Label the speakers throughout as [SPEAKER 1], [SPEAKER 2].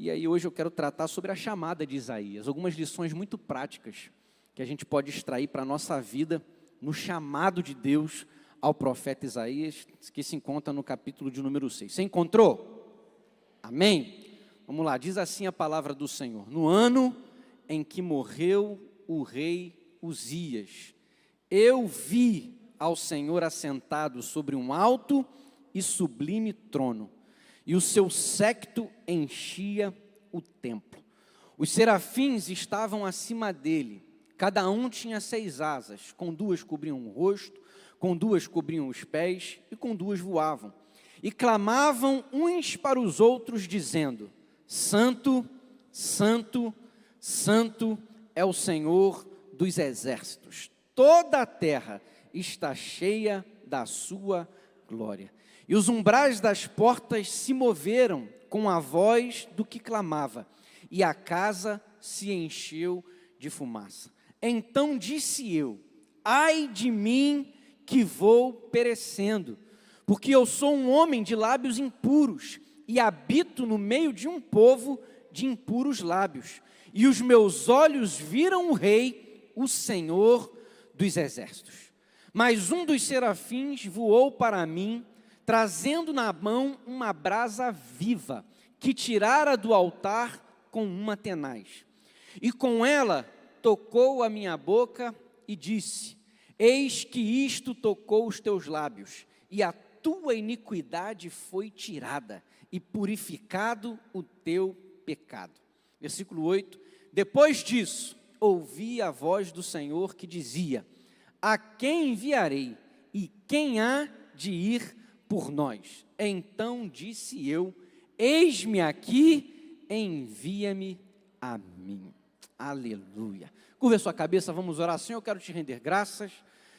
[SPEAKER 1] E aí hoje eu quero tratar sobre a chamada de Isaías, algumas lições muito práticas que a gente pode extrair para a nossa vida no chamado de Deus ao profeta Isaías, que se encontra no capítulo de número 6. Você encontrou? Amém? Vamos lá, diz assim a palavra do Senhor: no ano em que morreu o rei Uzias, eu vi ao Senhor assentado sobre um alto e sublime trono, e o seu séquito enchia o templo. Os serafins estavam acima dele, cada um tinha 6 asas, com 2 cobriam o rosto, com 2 cobriam os pés, e com 2 voavam. E clamavam uns para os outros, dizendo: Santo, Santo, Santo é o Senhor dos exércitos. Toda a terra está cheia da sua glória. E os umbrais das portas se moveram com a voz do que clamava, e a casa se encheu de fumaça. Então disse eu: ai de mim, que vou perecendo, porque eu sou um homem de lábios impuros, e habito no meio de um povo de impuros lábios. E os meus olhos viram o Rei, o Senhor dos exércitos. Mas um dos serafins voou para mim, trazendo na mão uma brasa viva, que tirara do altar com uma tenaz. E com ela tocou a minha boca e disse: eis que isto tocou os teus lábios, e a tua iniquidade foi tirada, e purificado o teu pecado. Versículo 8, depois disso, ouvi a voz do Senhor que dizia: a quem enviarei, e quem há de ir por nós? Então disse eu: eis-me aqui, envia-me a mim. Aleluia. Curva a sua cabeça, vamos orar. Senhor, eu quero te render graças,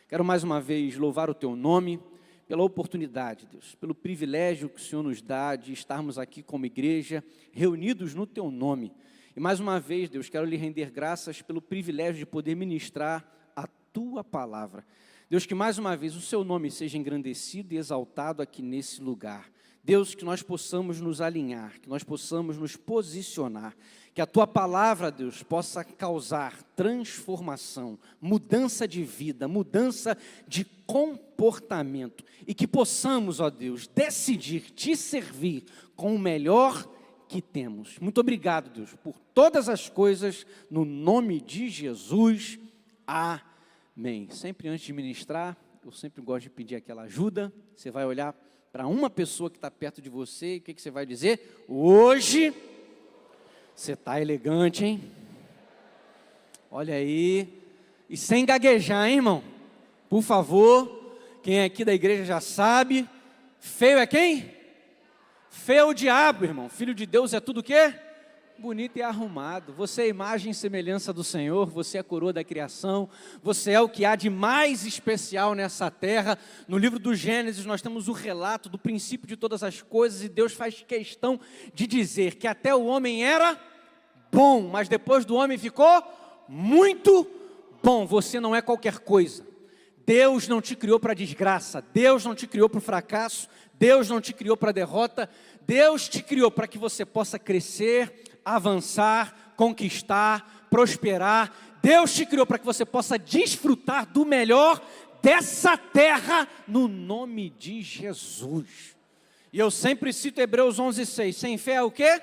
[SPEAKER 1] quero mais uma vez louvar o teu nome, pela oportunidade, Deus, pelo privilégio que o Senhor nos dá de estarmos aqui como igreja, reunidos no teu nome. E mais uma vez, Deus, quero lhe render graças pelo privilégio de poder ministrar a tua palavra. Deus, que mais uma vez o seu nome seja engrandecido e exaltado aqui nesse lugar. Deus, que nós possamos nos alinhar, que nós possamos nos posicionar, que a tua palavra, Deus, possa causar transformação, mudança de vida, mudança de comportamento, e que possamos, ó Deus, decidir te servir com o melhor que temos. Muito obrigado, Deus, por todas as coisas, no nome de Jesus, amém. Sempre antes de ministrar, eu sempre gosto de pedir aquela ajuda. Você vai olhar para uma pessoa que está perto de você, e o que você vai dizer? Hoje você está elegante, hein? Olha aí. E sem gaguejar, hein, irmão? Por favor, quem é aqui da igreja já sabe. Feio é quem? Feio é o diabo, irmão. Filho de Deus é tudo o quê? Bonito e arrumado. Você é a imagem e semelhança do Senhor, você é a coroa da criação, você é o que há de mais especial nessa terra. No livro do Gênesis nós temos o relato do princípio de todas as coisas, e Deus faz questão de dizer que até o homem era bom, mas depois do homem ficou muito bom. Você não é qualquer coisa. Deus não te criou para desgraça, Deus não te criou para o fracasso, Deus não te criou para a derrota, Deus te criou para que você possa crescer, avançar, conquistar, prosperar. Deus te criou para que você possa desfrutar do melhor dessa terra, no nome de Jesus. E eu sempre cito Hebreus 11:6, sem fé é o quê?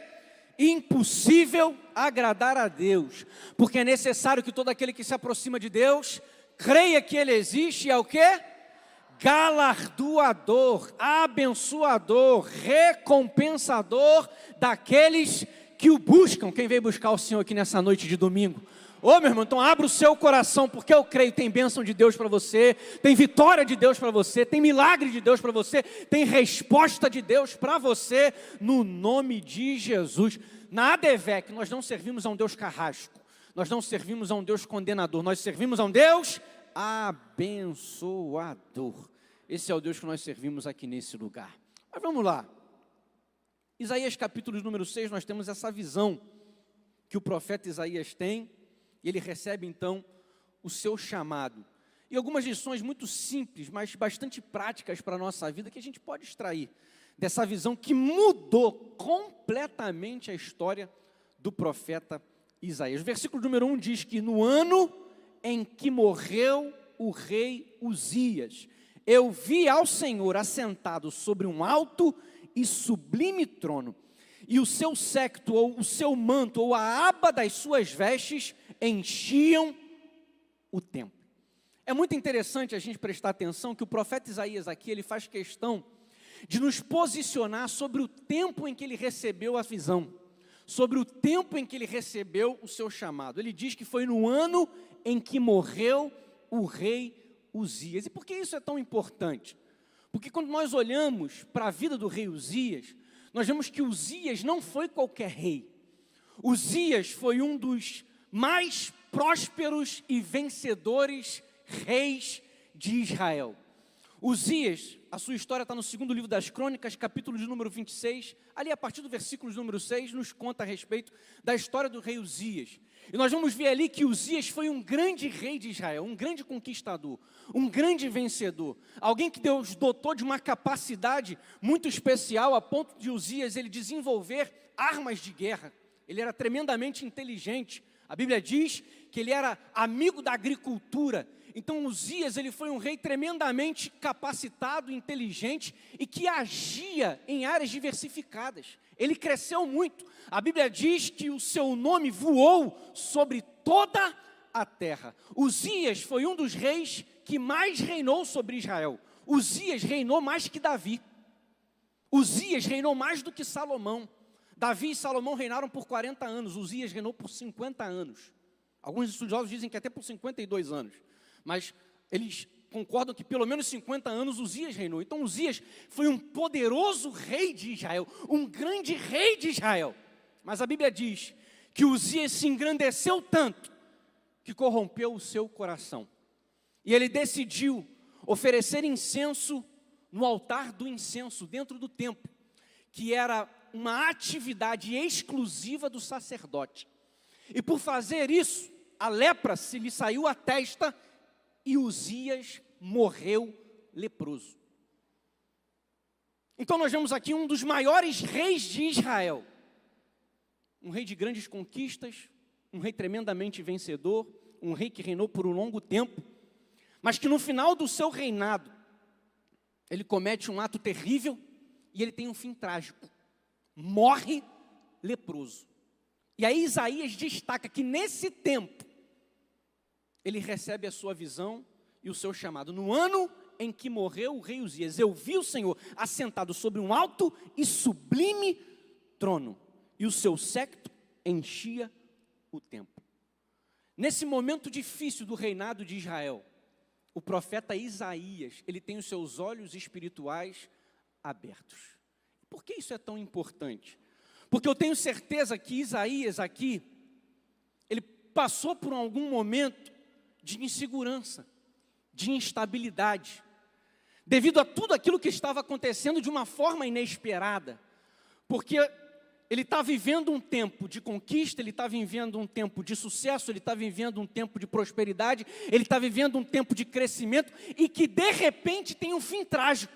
[SPEAKER 1] Impossível agradar a Deus, porque é necessário que todo aquele que se aproxima de Deus, creia que Ele existe e é o quê? Galardoador, abençoador, recompensador daqueles que o buscam. Quem veio buscar o Senhor aqui nessa noite de domingo? Ô meu irmão, então abra o seu coração, porque eu creio, tem bênção de Deus para você, tem vitória de Deus para você, tem milagre de Deus para você, tem resposta de Deus para você, no nome de Jesus. Na ADVEC, nós não servimos a um Deus carrasco, nós não servimos a um Deus condenador, nós servimos a um Deus abençoador. Esse é o Deus que nós servimos aqui nesse lugar. Mas vamos lá. Isaías capítulo número 6, nós temos essa visão que o profeta Isaías tem, e ele recebe então o seu chamado. E algumas lições muito simples, mas bastante práticas para a nossa vida, que a gente pode extrair dessa visão que mudou completamente a história do profeta Isaías. O versículo número 1 diz que no ano em que morreu o rei Uzias, eu vi ao Senhor assentado sobre um alto e sublime trono, e o seu séquito, ou o seu manto, ou a aba das suas vestes enchiam o templo. É muito interessante a gente prestar atenção que o profeta Isaías aqui, ele faz questão de nos posicionar sobre o tempo em que ele recebeu a visão, sobre o tempo em que ele recebeu o seu chamado. Ele diz que foi no ano em que morreu o rei Uzias. E por que isso é tão importante? Porque quando nós olhamos para a vida do rei Uzias, nós vemos que Uzias não foi qualquer rei. Uzias foi um dos mais prósperos e vencedores reis de Israel. Uzias, a sua história está no segundo livro das Crônicas, capítulo de número 26, ali a partir do versículo de número 6, nos conta a respeito da história do rei Uzias. E nós vamos ver ali que Uzias foi um grande rei de Israel, um grande conquistador, um grande vencedor, alguém que Deus dotou de uma capacidade muito especial, a ponto de Uzias ele desenvolver armas de guerra. Ele era tremendamente inteligente. A Bíblia diz que ele era amigo da agricultura. Então Uzias ele foi um rei tremendamente capacitado, inteligente e que agia em áreas diversificadas. Ele cresceu muito. A Bíblia diz que o seu nome voou sobre toda a terra. Uzias foi um dos reis que mais reinou sobre Israel. Uzias reinou mais que Davi. Uzias reinou mais do que Salomão. Davi e Salomão reinaram por 40 anos. Uzias reinou por 50 anos. Alguns estudiosos dizem que até por 52 anos. Mas eles concordam que pelo menos 50 anos Uzias reinou. Então Uzias foi um poderoso rei de Israel, um grande rei de Israel. Mas a Bíblia diz que Uzias se engrandeceu tanto que corrompeu o seu coração. E ele decidiu oferecer incenso no altar do incenso, dentro do templo, que era uma atividade exclusiva do sacerdote. E por fazer isso, a lepra se lhe saiu à testa e Uzias morreu leproso. Então nós vemos aqui um dos maiores reis de Israel, um rei de grandes conquistas, um rei tremendamente vencedor, um rei que reinou por um longo tempo, mas que no final do seu reinado, ele comete um ato terrível e ele tem um fim trágico, morre leproso. E aí Isaías destaca que nesse tempo, ele recebe a sua visão e o seu chamado. No ano em que morreu o rei Uzias, eu vi o Senhor assentado sobre um alto e sublime trono, e o seu séquito enchia o templo. Nesse momento difícil do reinado de Israel, o profeta Isaías, ele tem os seus olhos espirituais abertos. Por que isso é tão importante? Porque eu tenho certeza que Isaías aqui, ele passou por algum momento de insegurança, de instabilidade, devido a tudo aquilo que estava acontecendo de uma forma inesperada, porque ele está vivendo um tempo de conquista, ele está vivendo um tempo de sucesso, ele está vivendo um tempo de prosperidade, ele está vivendo um tempo de crescimento, e que de repente tem um fim trágico,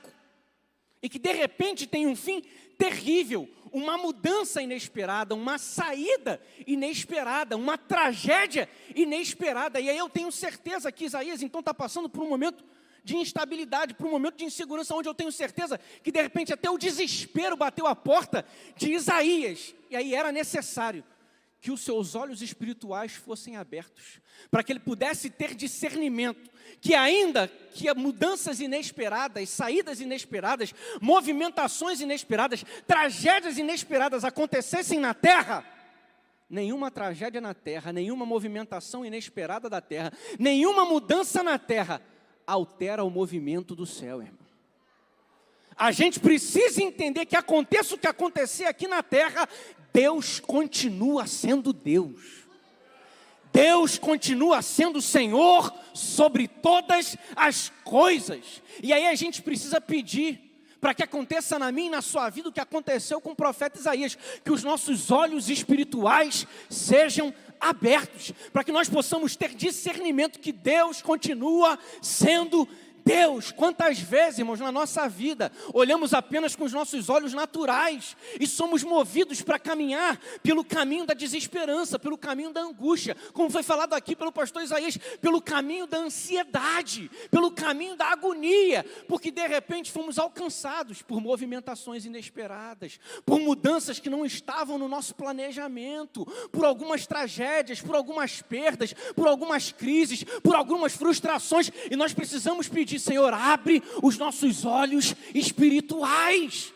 [SPEAKER 1] e que de repente tem um fim terrível, uma mudança inesperada, uma saída inesperada, uma tragédia inesperada. E aí eu tenho certeza que Isaías então está passando por um momento de instabilidade, por um momento de insegurança, onde eu tenho certeza que de repente até o desespero bateu a porta de Isaías. E aí era necessário que os seus olhos espirituais fossem abertos, para que ele pudesse ter discernimento, que ainda que mudanças inesperadas, saídas inesperadas, movimentações inesperadas, tragédias inesperadas acontecessem na terra, nenhuma tragédia na terra, nenhuma movimentação inesperada da terra, nenhuma mudança na terra, altera o movimento do céu, irmão. A gente precisa entender que aconteça o que acontecer aqui na terra, Deus continua sendo Deus. Deus continua sendo Senhor sobre todas as coisas. E aí a gente precisa pedir para que aconteça na minha e na sua vida o que aconteceu com o profeta Isaías, que os nossos olhos espirituais sejam abertos, para que nós possamos ter discernimento que Deus continua sendo Deus, quantas vezes, irmãos, na nossa vida, olhamos apenas com os nossos olhos naturais e somos movidos para caminhar pelo caminho da desesperança, pelo caminho da angústia, como foi falado aqui pelo pastor Isaías, pelo caminho da ansiedade, pelo caminho da agonia, porque de repente fomos alcançados por movimentações inesperadas, por mudanças que não estavam no nosso planejamento, por algumas tragédias, por algumas perdas, por algumas crises, por algumas frustrações, e nós precisamos pedir: Senhor, abre os nossos olhos espirituais.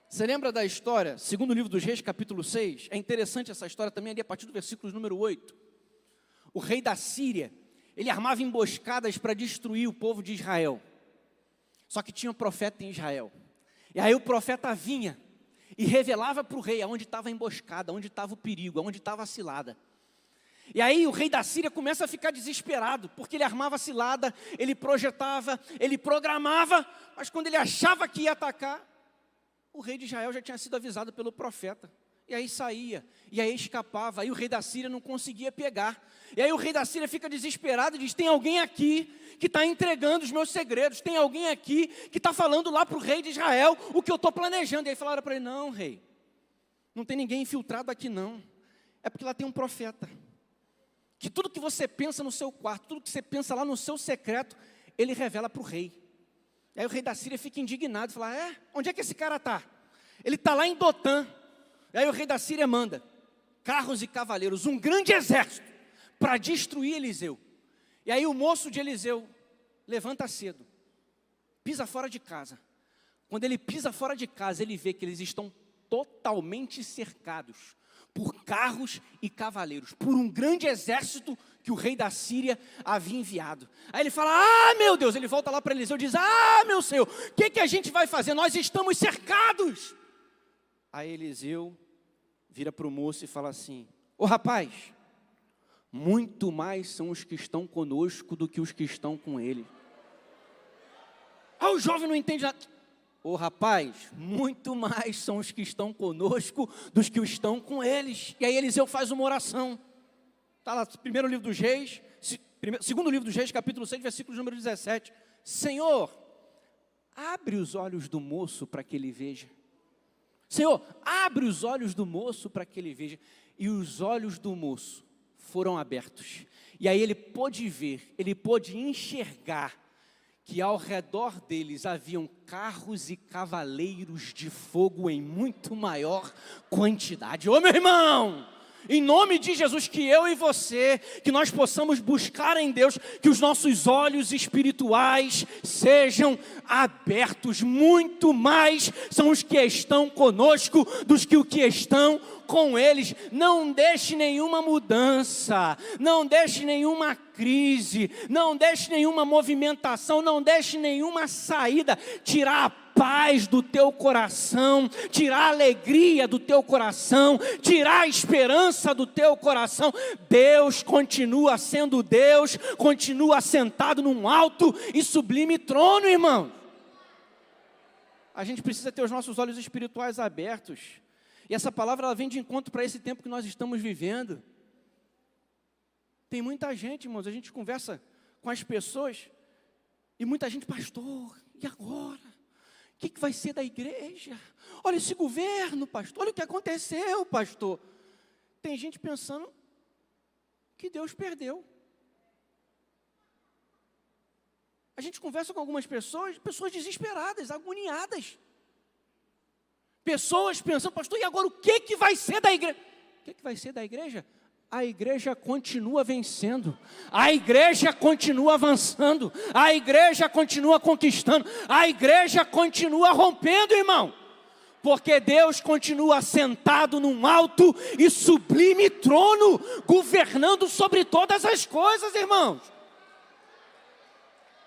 [SPEAKER 1] Você lembra da história, segundo o livro dos Reis, capítulo 6? É interessante essa história também, ali a partir do versículo número 8. O rei da Síria, ele armava emboscadas para destruir o povo de Israel. Só que tinha um profeta em Israel. E aí o profeta vinha e revelava para o rei aonde estava a emboscada, onde estava o perigo, aonde estava a cilada. E aí o rei da Síria começa a ficar desesperado, porque ele armava cilada, ele projetava, ele programava, mas quando ele achava que ia atacar, o rei de Israel já tinha sido avisado pelo profeta. E aí saía, e aí escapava, aí o rei da Síria não conseguia pegar. E aí o rei da Síria fica desesperado e diz: tem alguém aqui que está entregando os meus segredos, tem alguém aqui que está falando lá para o rei de Israel o que eu estou planejando. E aí falaram para ele: não, rei, não tem ninguém infiltrado aqui não, é porque lá tem um profeta, que tudo que você pensa no seu quarto, tudo que você pensa lá no seu secreto, ele revela para o rei. E aí o rei da Síria fica indignado, fala: onde é que esse cara está? Ele está lá em Dotã. E aí o rei da Síria manda carros e cavaleiros, um grande exército, para destruir Eliseu. E aí o moço de Eliseu levanta cedo, pisa fora de casa. Quando ele pisa fora de casa, ele vê que eles estão totalmente cercados por carros e cavaleiros, por um grande exército que o rei da Síria havia enviado. Aí ele fala: meu Deus, ele volta lá para Eliseu e diz: meu Senhor, o que a gente vai fazer? Nós estamos cercados. Aí Eliseu vira para o moço e fala assim: rapaz, muito mais são os que estão conosco do que os que estão com ele. O jovem não entende nada. Rapaz, muito mais são os que estão conosco dos que estão com eles. E aí Eliseu faz uma oração. Está lá, primeiro livro dos Reis, segundo livro dos Reis, capítulo 6, versículo número 17. Senhor, abre os olhos do moço para que ele veja. Senhor, abre os olhos do moço para que ele veja. E os olhos do moço foram abertos. E aí ele pôde ver, ele pôde enxergar que ao redor deles haviam carros e cavaleiros de fogo em muito maior quantidade. Meu irmão, em nome de Jesus, que eu e você, que nós possamos buscar em Deus, que os nossos olhos espirituais sejam abertos. Muito mais são os que estão conosco dos que o que estão com eles. Não deixe nenhuma mudança, não deixe nenhuma crise, não deixe nenhuma movimentação, não deixe nenhuma saída tirar a paz do teu coração, tirar a alegria do teu coração, tirar a esperança do teu coração. Deus continua sendo Deus, continua sentado num alto e sublime trono, irmão. A gente precisa ter os nossos olhos espirituais abertos. E essa palavra ela vem de encontro para esse tempo que nós estamos vivendo. Tem muita gente, irmãos, a gente conversa com as pessoas e muita gente: pastor, e agora? O que vai ser da igreja? Olha esse governo, pastor, olha o que aconteceu, pastor. Tem gente pensando que Deus perdeu. A gente conversa com algumas pessoas desesperadas, agoniadas. Pessoas pensando: pastor, e agora o que vai ser da igreja? O que vai ser da igreja? A igreja continua vencendo, a igreja continua avançando, a igreja continua conquistando, a igreja continua rompendo, irmão. Porque Deus continua sentado num alto e sublime trono, governando sobre todas as coisas, irmãos.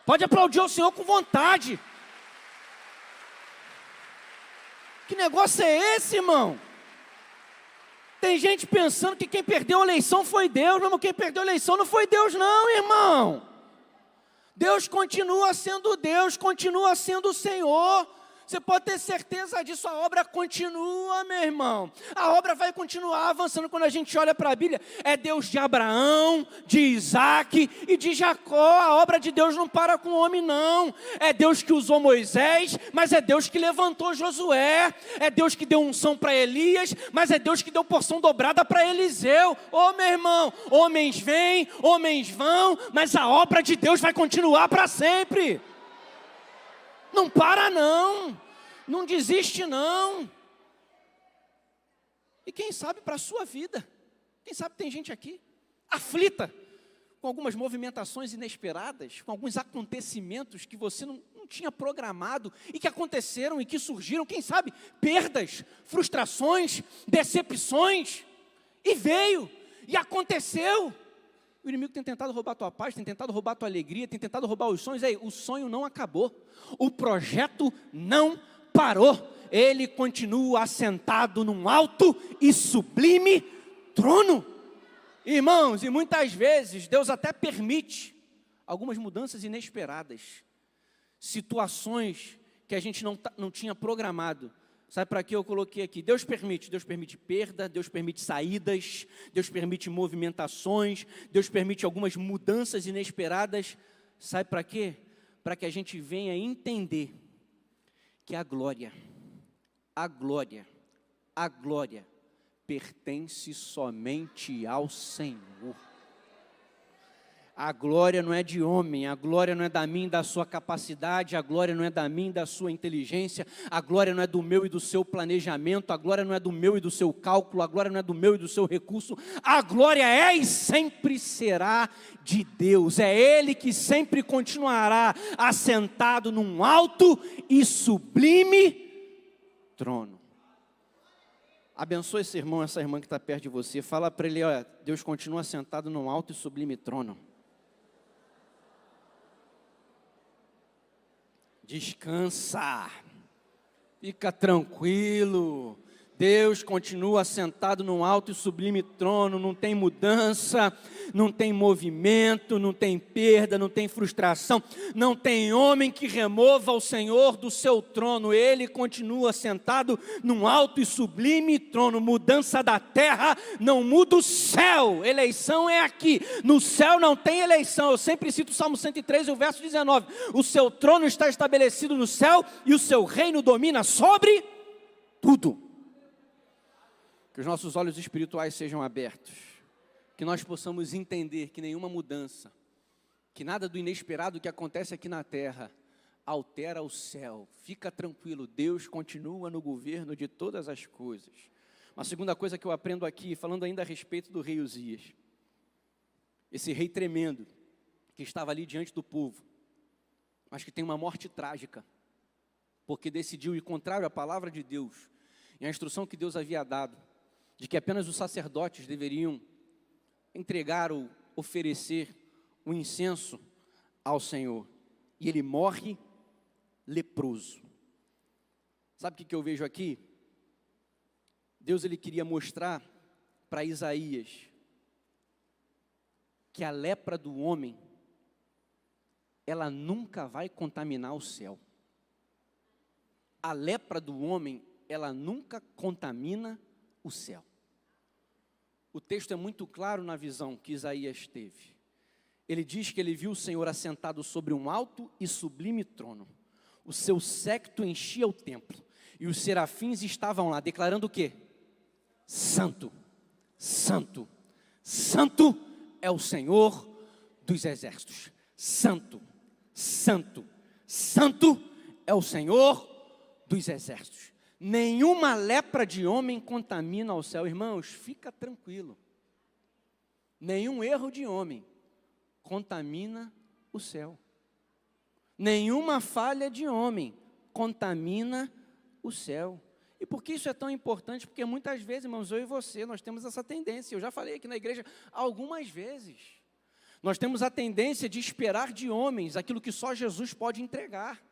[SPEAKER 1] Pode aplaudir o Senhor com vontade. Que negócio é esse, irmão? Tem gente pensando que quem perdeu a eleição foi Deus. Meu irmão, quem perdeu a eleição não foi Deus não, irmão. Deus continua sendo Deus, continua sendo o Senhor. Você pode ter certeza disso, a obra continua, meu irmão. A obra vai continuar avançando. Quando a gente olha para a Bíblia, é Deus de Abraão, de Isaac e de Jacó. A obra de Deus não para com o homem, não. É Deus que usou Moisés, mas é Deus que levantou Josué. É Deus que deu unção para Elias, mas é Deus que deu porção dobrada para Eliseu. Ô, meu irmão, homens vêm, homens vão, mas a obra de Deus vai continuar para sempre. Não para não, não desiste não. E quem sabe para a sua vida, quem sabe tem gente aqui, aflita, com algumas movimentações inesperadas, com alguns acontecimentos que você não tinha programado, e que aconteceram e que surgiram, quem sabe, perdas, frustrações, decepções, e veio, e aconteceu. O inimigo tem tentado roubar a tua paz, tem tentado roubar a tua alegria, tem tentado roubar os sonhos. Aí, o sonho não acabou, o projeto não parou, ele continua assentado num alto e sublime trono. Irmãos, e muitas vezes Deus até permite algumas mudanças inesperadas, situações que a gente não tinha programado. Sabe para que eu coloquei aqui? Deus permite perda, Deus permite saídas, Deus permite movimentações, Deus permite algumas mudanças inesperadas. Sabe para quê? Para que a gente venha entender que a glória pertence somente ao Senhor. A glória não é de homem, a glória não é da minha e da sua capacidade, a glória não é da minha e da sua inteligência, a glória não é do meu e do seu planejamento, a glória não é do meu e do seu cálculo, a glória não é do meu e do seu recurso, a glória é e sempre será de Deus. É Ele que sempre continuará assentado num alto e sublime trono. Abençoe esse irmão, essa irmã que está perto de você. Fala para ele, olha, Deus continua sentado num alto e sublime trono. Descansa, fica tranquilo. Deus continua sentado num alto e sublime trono, não tem mudança, não tem movimento, não tem perda, não tem frustração, não tem homem que remova o Senhor do seu trono. Ele continua sentado num alto e sublime trono. Mudança da terra não muda o céu, eleição é aqui, no céu não tem eleição. Eu sempre cito o Salmo 103, o verso 19, o seu trono está estabelecido no céu e o seu reino domina sobre tudo. Que os nossos olhos espirituais sejam abertos, que nós possamos entender que nenhuma mudança, que nada do inesperado que acontece aqui na terra, altera o céu. Fica tranquilo, Deus continua no governo de todas as coisas. Uma segunda coisa que eu aprendo aqui, falando ainda a respeito do rei Uzias, esse rei tremendo, que estava ali diante do povo, mas que tem uma morte trágica, porque decidiu ir contrário à palavra de Deus, e a instrução que Deus havia dado, de que apenas os sacerdotes deveriam entregar ou oferecer o incenso ao Senhor. E ele morre leproso. Sabe o que eu vejo aqui? Deus ele queria mostrar para Isaías que a lepra do homem, ela nunca vai contaminar o céu. A lepra do homem, ela nunca contamina o céu. O texto é muito claro na visão que Isaías teve. Ele diz que ele viu o Senhor assentado sobre um alto e sublime trono. O seu séquito enchia o templo. E os serafins estavam lá, declarando o quê? Santo, santo, santo é o Senhor dos exércitos. Santo, santo, santo é o Senhor dos exércitos. Nenhuma lepra de homem contamina o céu. Irmãos, fica tranquilo. Nenhum erro de homem contamina o céu. Nenhuma falha de homem contamina o céu. E por que isso é tão importante? Porque muitas vezes, irmãos, eu e você, nós temos essa tendência. Eu já falei aqui na igreja algumas vezes. Nós temos a tendência de esperar de homens aquilo que só Jesus pode entregar.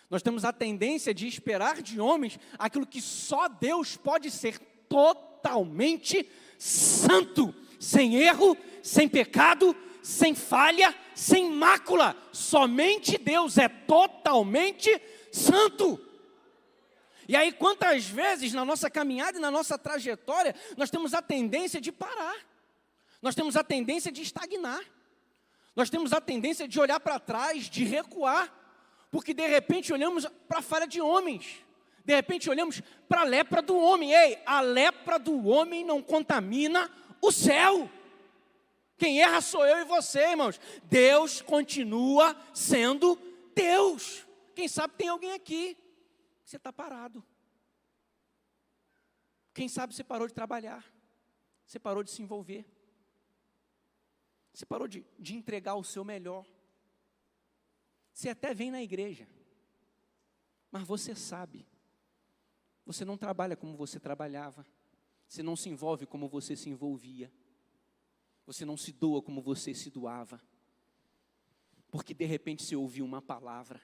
[SPEAKER 1] Nós temos a tendência de esperar de homens aquilo que só Deus pode ser, totalmente santo, sem erro, sem pecado, sem falha, sem mácula. Somente Deus é totalmente santo. E aí, quantas vezes na nossa caminhada e na nossa trajetória, nós temos a tendência de parar, nós temos a tendência de estagnar, nós temos a tendência de olhar para trás, de recuar, porque de repente olhamos para a falha de homens, de repente olhamos para a lepra do homem. Ei, a lepra do homem não contamina o céu. Quem erra sou eu e você, irmãos. Deus continua sendo Deus. Quem sabe tem alguém aqui, você está parado. Quem sabe você parou de trabalhar, você parou de se envolver, você parou de entregar o seu melhor. Você até vem na igreja, mas você sabe, você não trabalha como você trabalhava, você não se envolve como você se envolvia, você não se doa como você se doava, porque de repente você ouviu uma palavra,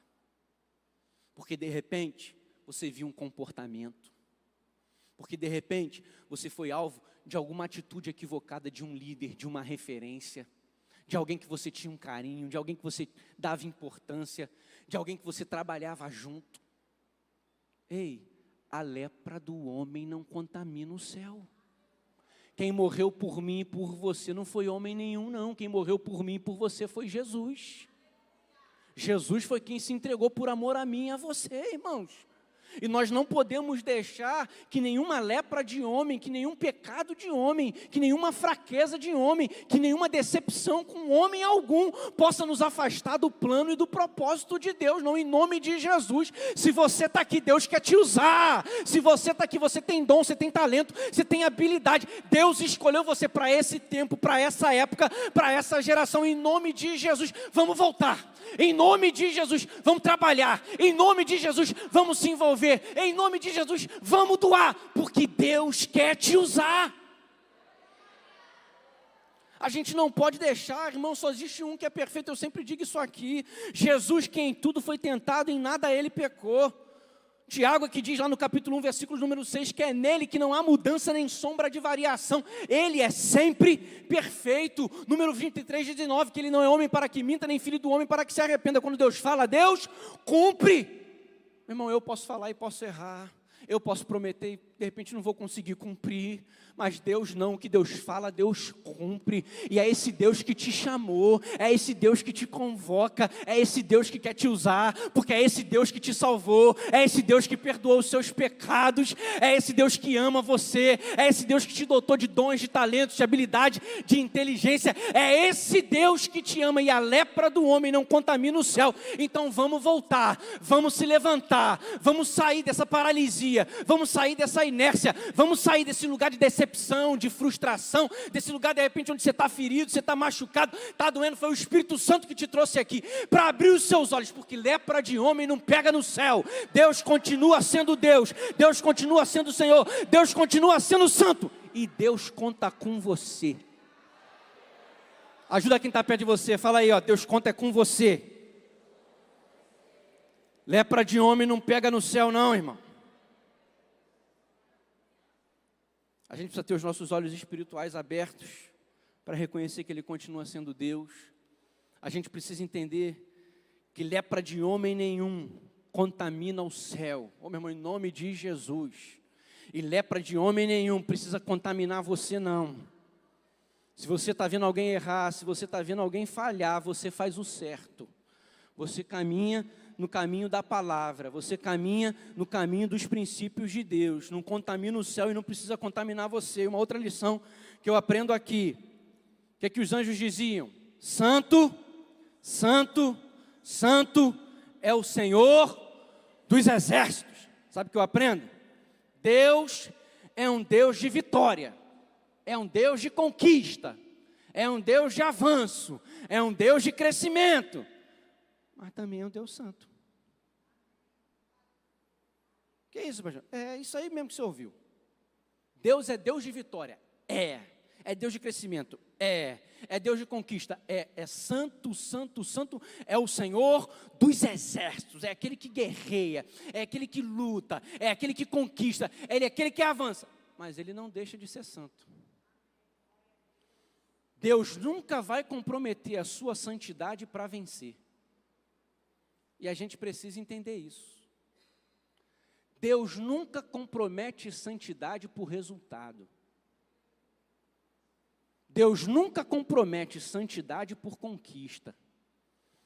[SPEAKER 1] porque de repente você viu um comportamento, porque de repente você foi alvo de alguma atitude equivocada de um líder, de uma referência, de alguém que você tinha um carinho, de alguém que você dava importância, de alguém que você trabalhava junto. Ei, a lepra do homem não contamina o céu. Quem morreu por mim e por você não foi homem nenhum, não. Quem morreu por mim e por você foi Jesus. Jesus foi quem se entregou por amor a mim e a você, irmãos. E nós não podemos deixar que nenhuma lepra de homem, que nenhum pecado de homem, que nenhuma fraqueza de homem, que nenhuma decepção com homem algum possa nos afastar do plano e do propósito de Deus, não, em nome de Jesus. Se você está aqui, Deus quer te usar. Se você está aqui, você tem dom, você tem talento, você tem habilidade. Deus escolheu você para esse tempo, para essa época, para essa geração, em nome de Jesus. Vamos voltar, em nome de Jesus, vamos trabalhar, em nome de Jesus, vamos se envolver. Em nome de Jesus, vamos doar, porque Deus quer te usar. A gente não pode deixar, irmão, só existe um que é perfeito, eu sempre digo isso aqui. Jesus, que em tudo foi tentado, em nada ele pecou. Tiago aqui diz lá no capítulo 1, versículo número 6, que é nele que não há mudança nem sombra de variação. Ele é sempre perfeito. Número 23, 19, que ele não é homem para que minta, nem filho do homem para que se arrependa. Quando Deus fala, Deus cumpre. Meu irmão, eu posso falar e posso errar, eu posso prometer e de repente não vou conseguir cumprir, mas Deus não, o que Deus fala, Deus cumpre, e é esse Deus que te chamou, é esse Deus que te convoca, é esse Deus que quer te usar, porque é esse Deus que te salvou, é esse Deus que perdoou os seus pecados, é esse Deus que ama você, é esse Deus que te dotou de dons, de talentos, de habilidade, de inteligência, é esse Deus que te ama, e a lepra do homem não contamina o céu. Então vamos voltar, vamos se levantar, vamos sair dessa paralisia, vamos sair dessa inércia, vamos sair desse lugar de decepção, de frustração, desse lugar de repente onde você está ferido, você está machucado, está doendo. Foi o Espírito Santo que te trouxe aqui, para abrir os seus olhos, porque lepra de homem não pega no céu. Deus continua sendo Deus, Deus continua sendo o Senhor, Deus continua sendo santo, e Deus conta com você. Ajuda quem está perto de você, fala aí, ó, Deus conta com você. Lepra de homem não pega no céu não, irmão. A gente precisa ter os nossos olhos espirituais abertos para reconhecer que Ele continua sendo Deus. A gente precisa entender que lepra de homem nenhum contamina o céu. Ô meu irmão, em nome de Jesus. E lepra de homem nenhum precisa contaminar você não. Se você está vendo alguém errar, se você está vendo alguém falhar, você faz o certo. Você caminha no caminho da palavra, você caminha no caminho dos princípios de Deus, não contamina o céu e não precisa contaminar você. Uma outra lição que eu aprendo aqui, o que é que os anjos diziam? Santo, santo, santo é o Senhor dos exércitos. Sabe o que eu aprendo? Deus é um Deus de vitória, é um Deus de conquista, é um Deus de avanço, é um Deus de crescimento, mas também é um Deus santo. Que isso, pastor? É isso aí mesmo que você ouviu. Deus é Deus de vitória. É Deus de crescimento. É Deus de conquista. É santo, santo, santo. É o Senhor dos exércitos. É aquele que guerreia. É aquele que luta. É aquele que conquista. Ele é aquele que avança. Mas Ele não deixa de ser santo. Deus nunca vai comprometer a sua santidade para vencer. E a gente precisa entender isso. Deus nunca compromete santidade por resultado. Deus nunca compromete santidade por conquista.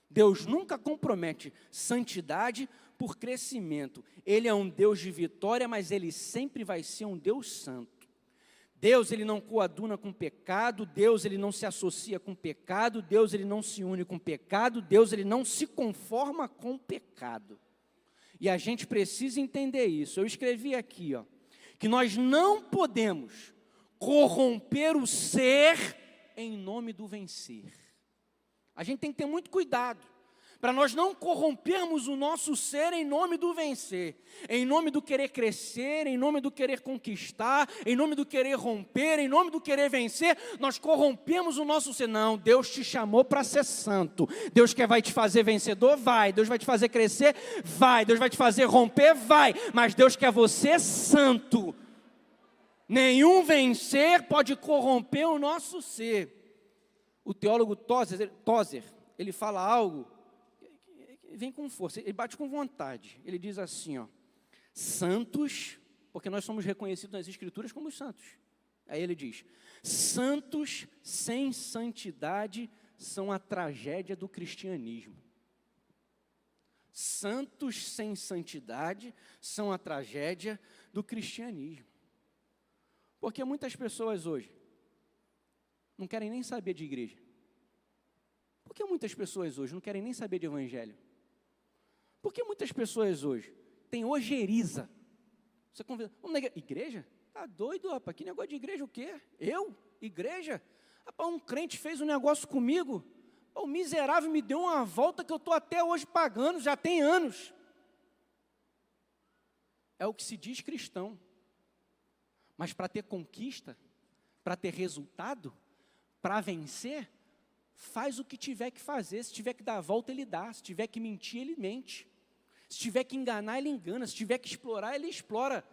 [SPEAKER 1] Deus nunca compromete santidade por crescimento. Ele é um Deus de vitória, mas Ele sempre vai ser um Deus santo. Deus, Ele não coaduna com pecado. Deus, Ele não se associa com pecado. Deus, Ele não se une com pecado. Deus, Ele não se conforma com pecado. E a gente precisa entender isso. Eu escrevi aqui, que nós não podemos corromper o ser em nome do vencer. A gente tem que ter muito cuidado, para nós não corrompermos o nosso ser em nome do vencer, em nome do querer crescer, em nome do querer conquistar, em nome do querer romper, em nome do querer vencer, nós corrompemos o nosso ser. Não, Deus te chamou para ser santo. Deus vai te fazer vencedor? Vai. Deus vai te fazer crescer? Vai. Deus vai te fazer romper? Vai. Mas Deus quer você santo. Nenhum vencer pode corromper o nosso ser. O teólogo Tozer, ele fala algo que vem com força, ele bate com vontade. Ele diz assim, santos, porque nós somos reconhecidos nas Escrituras como santos. Aí ele diz, santos sem santidade são a tragédia do cristianismo. Santos sem santidade são a tragédia do cristianismo. Porque muitas pessoas hoje não querem nem saber de igreja. Por que muitas pessoas hoje não querem nem saber de evangelho? Por que muitas pessoas hoje têm ojeriza? Você convida, vamos na igreja? Tá doido, rapaz? Que negócio de igreja o quê? Eu? Igreja? Rapaz, um crente fez um negócio comigo, o miserável me deu uma volta que eu estou até hoje pagando, já tem anos. É o que se diz cristão. Mas para ter conquista, para ter resultado, para vencer, faz o que tiver que fazer. Se tiver que dar a volta, ele dá. Se tiver que mentir, ele mente. Se tiver que enganar, ele engana. Se tiver que explorar, ele explora.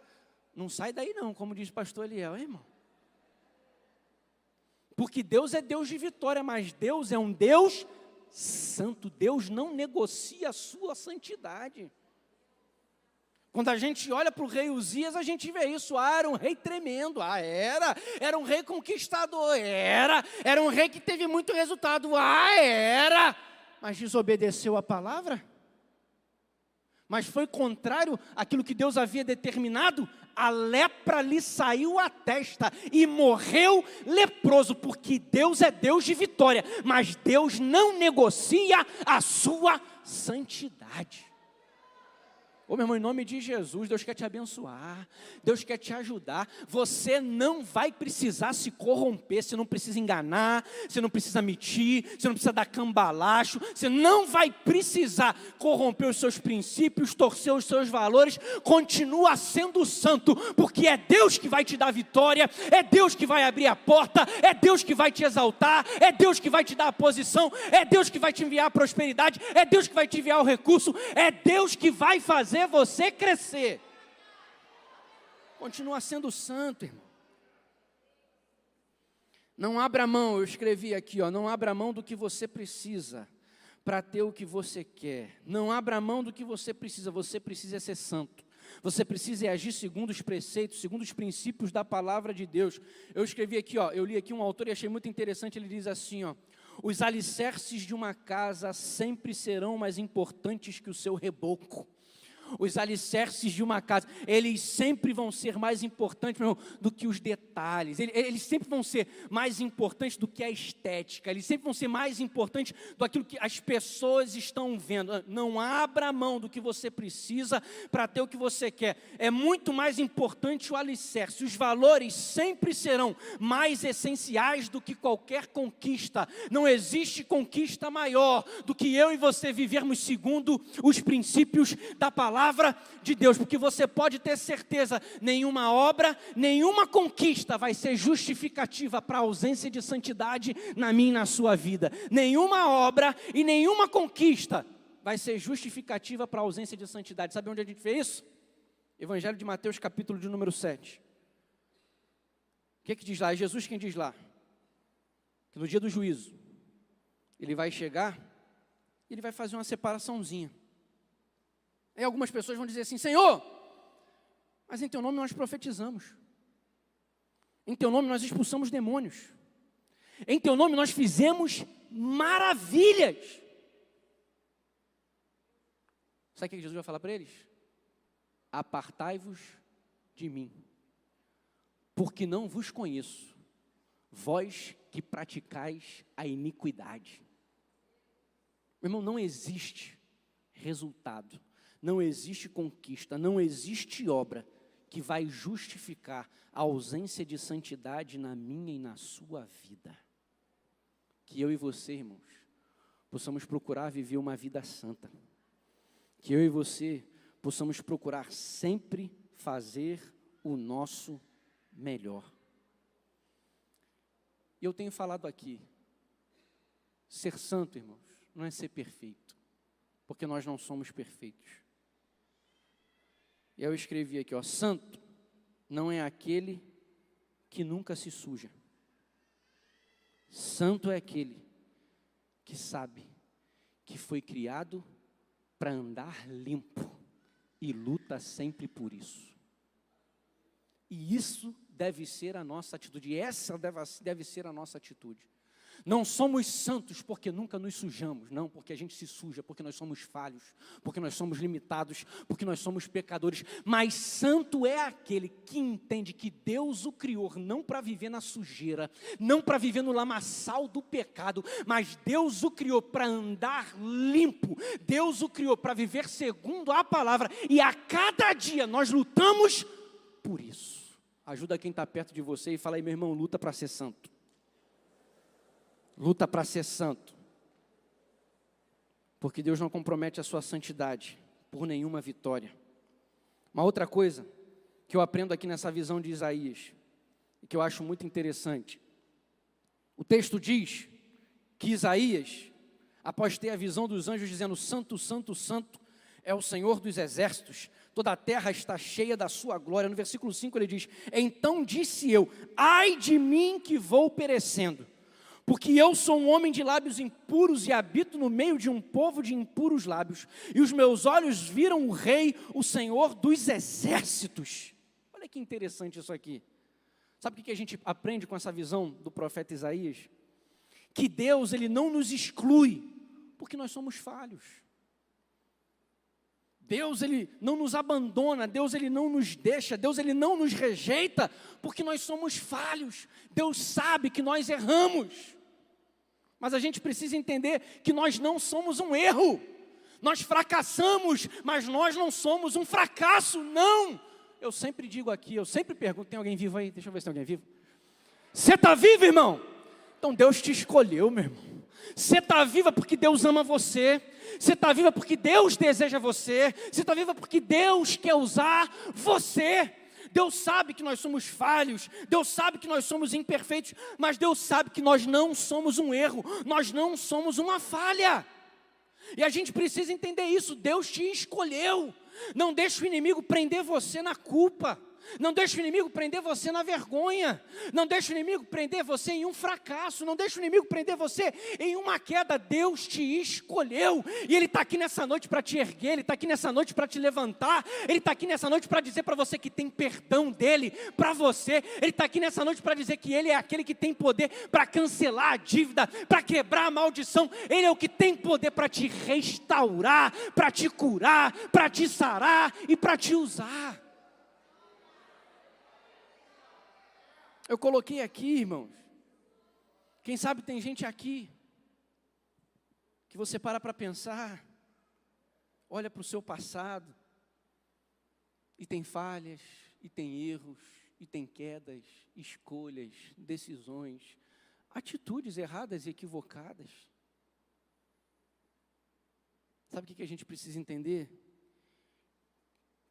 [SPEAKER 1] Não sai daí não, como diz o pastor Eliel, irmão. Porque Deus é Deus de vitória, mas Deus é um Deus santo. Deus não negocia a sua santidade. Quando a gente olha para o rei Uzias, a gente vê isso. Era um rei tremendo. Era um rei conquistador. Era um rei que teve muito resultado. Mas desobedeceu a palavra? Mas foi contrário àquilo que Deus havia determinado? A lepra lhe saiu à testa e morreu leproso, porque Deus é Deus de vitória, mas Deus não negocia a sua santidade. Ô meu irmão, em nome de Jesus, Deus quer te abençoar, Deus quer te ajudar. Você não vai precisar se corromper, você não precisa enganar, você não precisa mentir, você não precisa dar cambalacho, você não vai precisar corromper os seus princípios, torcer os seus valores. Continua sendo santo, porque é Deus que vai te dar vitória, é Deus que vai abrir a porta, é Deus que vai te exaltar, é Deus que vai te dar a posição, é Deus que vai te enviar a prosperidade, é Deus que vai te enviar o recurso, é Deus que vai fazer você crescer. Continua sendo santo, irmão. Não abra mão, eu escrevi aqui, não abra mão do que você precisa para ter o que você quer. Não abra mão do que você precisa ser santo. Você precisa agir segundo os preceitos, segundo os princípios da palavra de Deus. Eu escrevi aqui, eu li aqui um autor e achei muito interessante, ele diz assim, os alicerces de uma casa sempre serão mais importantes que o seu reboco. Os alicerces de uma casa, eles sempre vão ser mais importantes, meu irmão, do que os detalhes. Eles sempre vão ser mais importantes do que a estética. Eles sempre vão ser mais importantes do aquilo que as pessoas estão vendo. Não abra mão do que você precisa para ter o que você quer. É muito mais importante o alicerce. Os valores sempre serão mais essenciais do que qualquer conquista. Não existe conquista maior do que eu e você vivermos segundo os princípios da palavra de Deus, porque você pode ter certeza, nenhuma obra, nenhuma conquista vai ser justificativa para a ausência de santidade na minha e na sua vida. Nenhuma obra e nenhuma conquista vai ser justificativa para a ausência de santidade. Sabe onde a gente vê isso? Evangelho de Mateus, capítulo de número 7. O que diz lá? É Jesus quem diz lá, que no dia do juízo, ele vai chegar, ele vai fazer uma separaçãozinha. Aí algumas pessoas vão dizer assim, Senhor, Mas em teu nome nós profetizamos. Em teu nome nós expulsamos demônios. Em teu nome nós fizemos maravilhas. Sabe o que Jesus vai falar para eles? Apartai-vos de mim, porque não vos conheço, vós que praticais a iniquidade. Meu irmão, não existe resultado, não existe conquista, não existe obra que vai justificar a ausência de santidade na minha e na sua vida. Que eu e você, irmãos, possamos procurar viver uma vida santa. Que eu e você possamos procurar sempre fazer o nosso melhor. E eu tenho falado aqui, ser santo, irmãos, não é ser perfeito, porque nós não somos perfeitos. E eu escrevi aqui, santo não é aquele que nunca se suja. Santo é aquele que sabe que foi criado para andar limpo e luta sempre por isso. E isso deve ser a nossa atitude, essa deve ser a nossa atitude. Não somos santos porque nunca nos sujamos, não, porque a gente se suja, porque nós somos falhos, porque nós somos limitados, porque nós somos pecadores, mas santo é aquele que entende que Deus o criou não para viver na sujeira, não para viver no lamaçal do pecado, mas Deus o criou para andar limpo, Deus o criou para viver segundo a palavra, e a cada dia nós lutamos por isso. Ajuda quem está perto de você e fala aí, meu irmão, luta para ser santo. Luta para ser santo, porque Deus não compromete a sua santidade por nenhuma vitória. Uma outra coisa que eu aprendo aqui nessa visão de Isaías, e que eu acho muito interessante, o texto diz que Isaías, após ter a visão dos anjos dizendo, santo, santo, santo, é o Senhor dos exércitos, toda a terra está cheia da sua glória. No versículo 5 ele diz, então disse eu, ai de mim que vou perecendo, porque eu sou um homem de lábios impuros e habito no meio de um povo de impuros lábios, e os meus olhos viram o Rei, o Senhor dos exércitos. Olha que interessante isso aqui. Sabe o que a gente aprende com essa visão do profeta Isaías? Que Deus, Ele não nos exclui, porque nós somos falhos. Deus, Ele não nos abandona, Deus, Ele não nos deixa, Deus, Ele não nos rejeita, porque nós somos falhos. Deus sabe que nós erramos. Mas a gente precisa entender que nós não somos um erro. Nós fracassamos, mas nós não somos um fracasso, não. Eu sempre digo aqui, eu sempre pergunto, tem alguém vivo aí? Deixa eu ver se tem alguém vivo. Você está vivo, irmão? Então Deus te escolheu, meu irmão. Você está viva porque Deus ama você. Você está viva porque Deus deseja você. Você está viva porque Deus quer usar você. Deus sabe que nós somos falhos, Deus sabe que nós somos imperfeitos, mas Deus sabe que nós não somos um erro, nós não somos uma falha. E a gente precisa entender isso, Deus te escolheu. Não deixe o inimigo prender você na culpa. Não deixe o inimigo prender você na vergonha. Não deixe o inimigo prender você em um fracasso. Não deixe o inimigo prender você em uma queda. Deus te escolheu. E Ele está aqui nessa noite para te erguer. Ele está aqui nessa noite para te levantar. Ele está aqui nessa noite para dizer para você que tem perdão dEle para você. Ele está aqui nessa noite para dizer que Ele é aquele que tem poder para cancelar a dívida, para quebrar a maldição. Ele é o que tem poder para te restaurar, para te curar, para te sarar e para te usar. Eu coloquei aqui, irmãos, quem sabe tem gente aqui, que você para pensar, olha para o seu passado, e tem falhas, e tem erros, e tem quedas, escolhas, decisões, atitudes erradas e equivocadas. Sabe o que a gente precisa entender?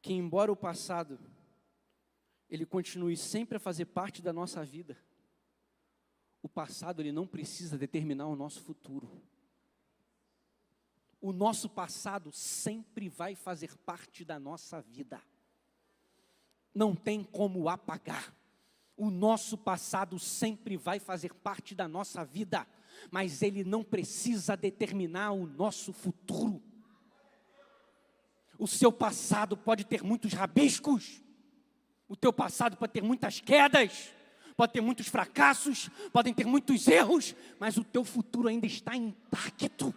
[SPEAKER 1] Que embora o passado ele continue sempre a fazer parte da nossa vida, o passado ele não precisa determinar o nosso futuro. O nosso passado sempre vai fazer parte da nossa vida. Não tem como apagar. O nosso passado sempre vai fazer parte da nossa vida, mas ele não precisa determinar o nosso futuro. O seu passado pode ter muitos rabiscos, O teu passado pode ter muitas quedas, pode ter muitos fracassos, podem ter muitos erros, mas o teu futuro ainda está intacto.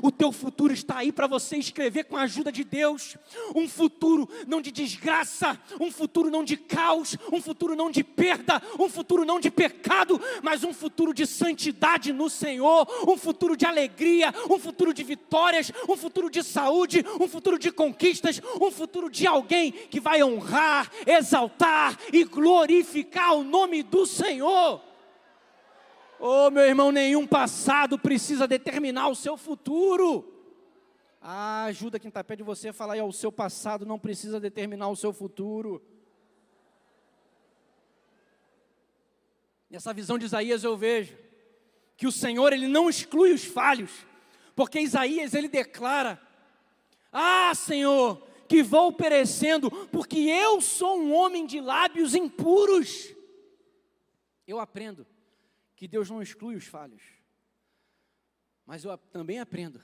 [SPEAKER 1] O teu futuro está aí para você escrever com a ajuda de Deus. Um futuro não de desgraça, um futuro não de caos, um futuro não de perda, um futuro não de pecado, mas um futuro de santidade no Senhor, um futuro de alegria, um futuro de vitórias, um futuro de saúde, um futuro de conquistas, um futuro de alguém que vai honrar, exaltar e glorificar o nome do Senhor. Oh, meu irmão, nenhum passado precisa determinar o seu futuro. Ajuda quem está perto de você a falar aí, o seu passado não precisa determinar o seu futuro. Nessa visão de Isaías eu vejo que o Senhor, Ele não exclui os falhos, porque Isaías, ele declara: Senhor, que vou perecendo, porque eu sou um homem de lábios impuros. Eu aprendo que Deus não exclui os falhos, mas eu também aprendo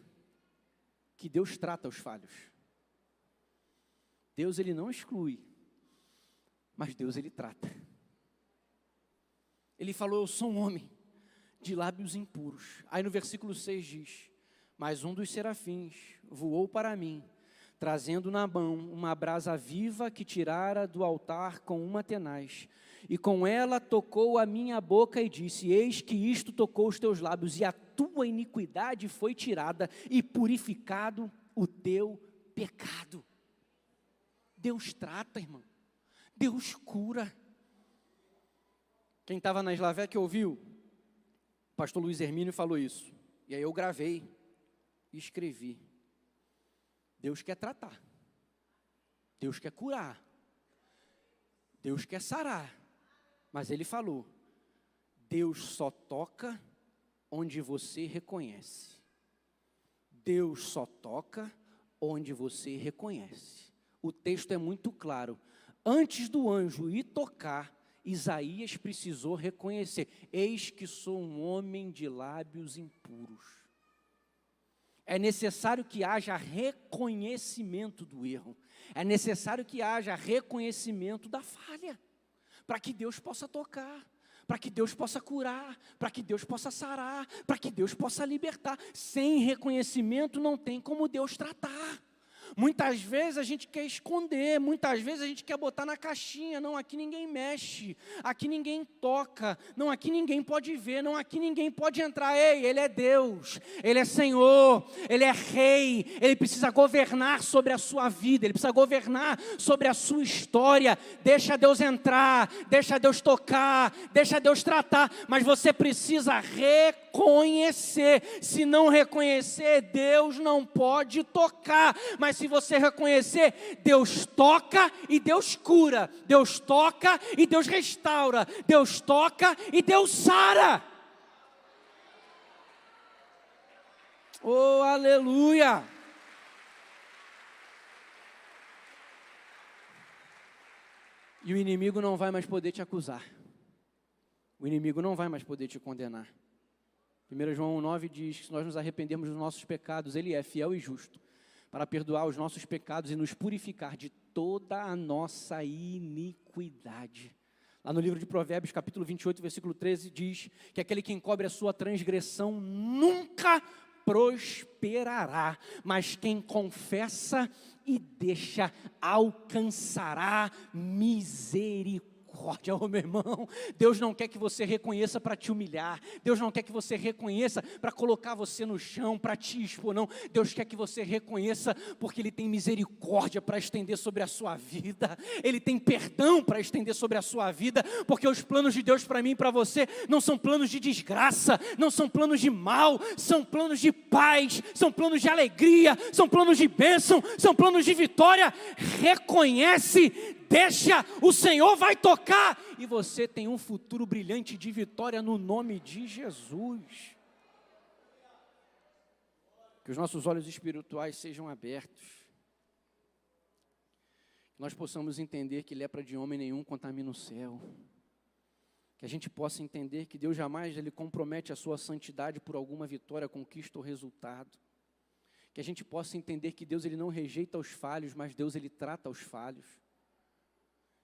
[SPEAKER 1] que Deus trata os falhos. Deus, Ele não exclui, mas Deus, Ele trata. Ele falou: eu sou um homem de lábios impuros. Aí no versículo 6 diz: mas um dos serafins voou para mim, trazendo na mão uma brasa viva que tirara do altar com uma tenaz, e com ela tocou a minha boca e disse: eis que isto tocou os teus lábios, e a tua iniquidade foi tirada, e purificado o teu pecado. Deus trata, irmão. Deus cura. Quem estava na Slavec ouviu? O pastor Luiz Hermínio falou isso. E aí eu gravei e escrevi. Deus quer tratar. Deus quer curar. Deus quer sarar. Mas Ele falou: Deus só toca onde você reconhece. Deus só toca onde você reconhece. O texto é muito claro. Antes do anjo ir tocar, Isaías precisou reconhecer: eis que sou um homem de lábios impuros. É necessário que haja reconhecimento do erro. É necessário que haja reconhecimento da falha, para que Deus possa tocar, para que Deus possa curar, para que Deus possa sarar, para que Deus possa libertar. Sem reconhecimento não tem como Deus tratar. Muitas vezes a gente quer esconder, muitas vezes a gente quer botar na caixinha: não, aqui ninguém mexe, aqui ninguém toca, não, aqui ninguém pode ver, não, aqui ninguém pode entrar. Ei, Ele é Deus, Ele é Senhor, Ele é Rei, Ele precisa governar sobre a sua vida, Ele precisa governar sobre a sua história. Deixa Deus entrar, deixa Deus tocar, deixa Deus tratar, mas você precisa reconhecer. Se não reconhecer, Deus não pode tocar. Mas se você reconhecer, Deus toca e Deus cura, Deus toca e Deus restaura, Deus toca e Deus sara. Oh, aleluia! E o inimigo não vai mais poder te acusar. O inimigo não vai mais poder te condenar. 1 João 9 diz que se nós nos arrependermos dos nossos pecados, Ele é fiel e justo para perdoar os nossos pecados e nos purificar de toda a nossa iniquidade. Lá no livro de Provérbios, capítulo 28, versículo 13, diz que aquele que encobre a sua transgressão nunca prosperará, mas quem confessa e deixa alcançará misericórdia. Oh, meu irmão, Deus não quer que você reconheça para te humilhar, Deus não quer que você reconheça para colocar você no chão, para te expor, não. Deus quer que você reconheça porque Ele tem misericórdia para estender sobre a sua vida, Ele tem perdão para estender sobre a sua vida, porque os planos de Deus para mim e para você não são planos de desgraça, não são planos de mal, são planos de paz, são planos de alegria, são planos de bênção, são planos de vitória. Reconhece, deixa, o Senhor vai tocar e você tem um futuro brilhante de vitória no nome de Jesus. Que os nossos olhos espirituais sejam abertos, que nós possamos entender que lepra de homem nenhum contamina o céu, que a gente possa entender que Deus jamais Ele compromete a sua santidade por alguma vitória, conquista ou resultado, que a gente possa entender que Deus Ele não rejeita os falhos, mas Deus Ele trata os falhos.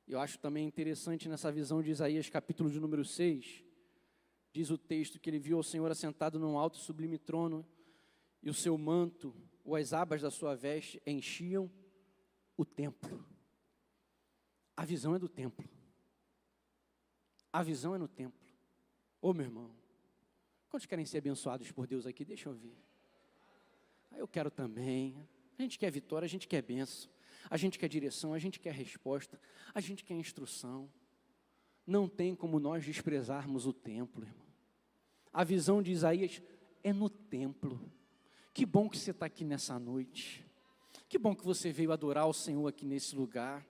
[SPEAKER 1] Eu acho também interessante nessa visão de Isaías, capítulo de número 6, diz o texto que ele viu o Senhor assentado num alto e sublime trono, e o seu manto, ou as abas da sua veste, enchiam o templo. A visão é do templo. A visão é no templo. Ô meu irmão, quantos querem ser abençoados por Deus aqui? Deixa eu ver. Eu quero também. A gente quer vitória, a gente quer bênção, a gente quer direção, a gente quer resposta, a gente quer instrução. Não tem como nós desprezarmos o templo, irmão. A visão de Isaías é no templo. Que bom que você está aqui nessa noite. Que bom que você veio adorar o Senhor aqui nesse lugar.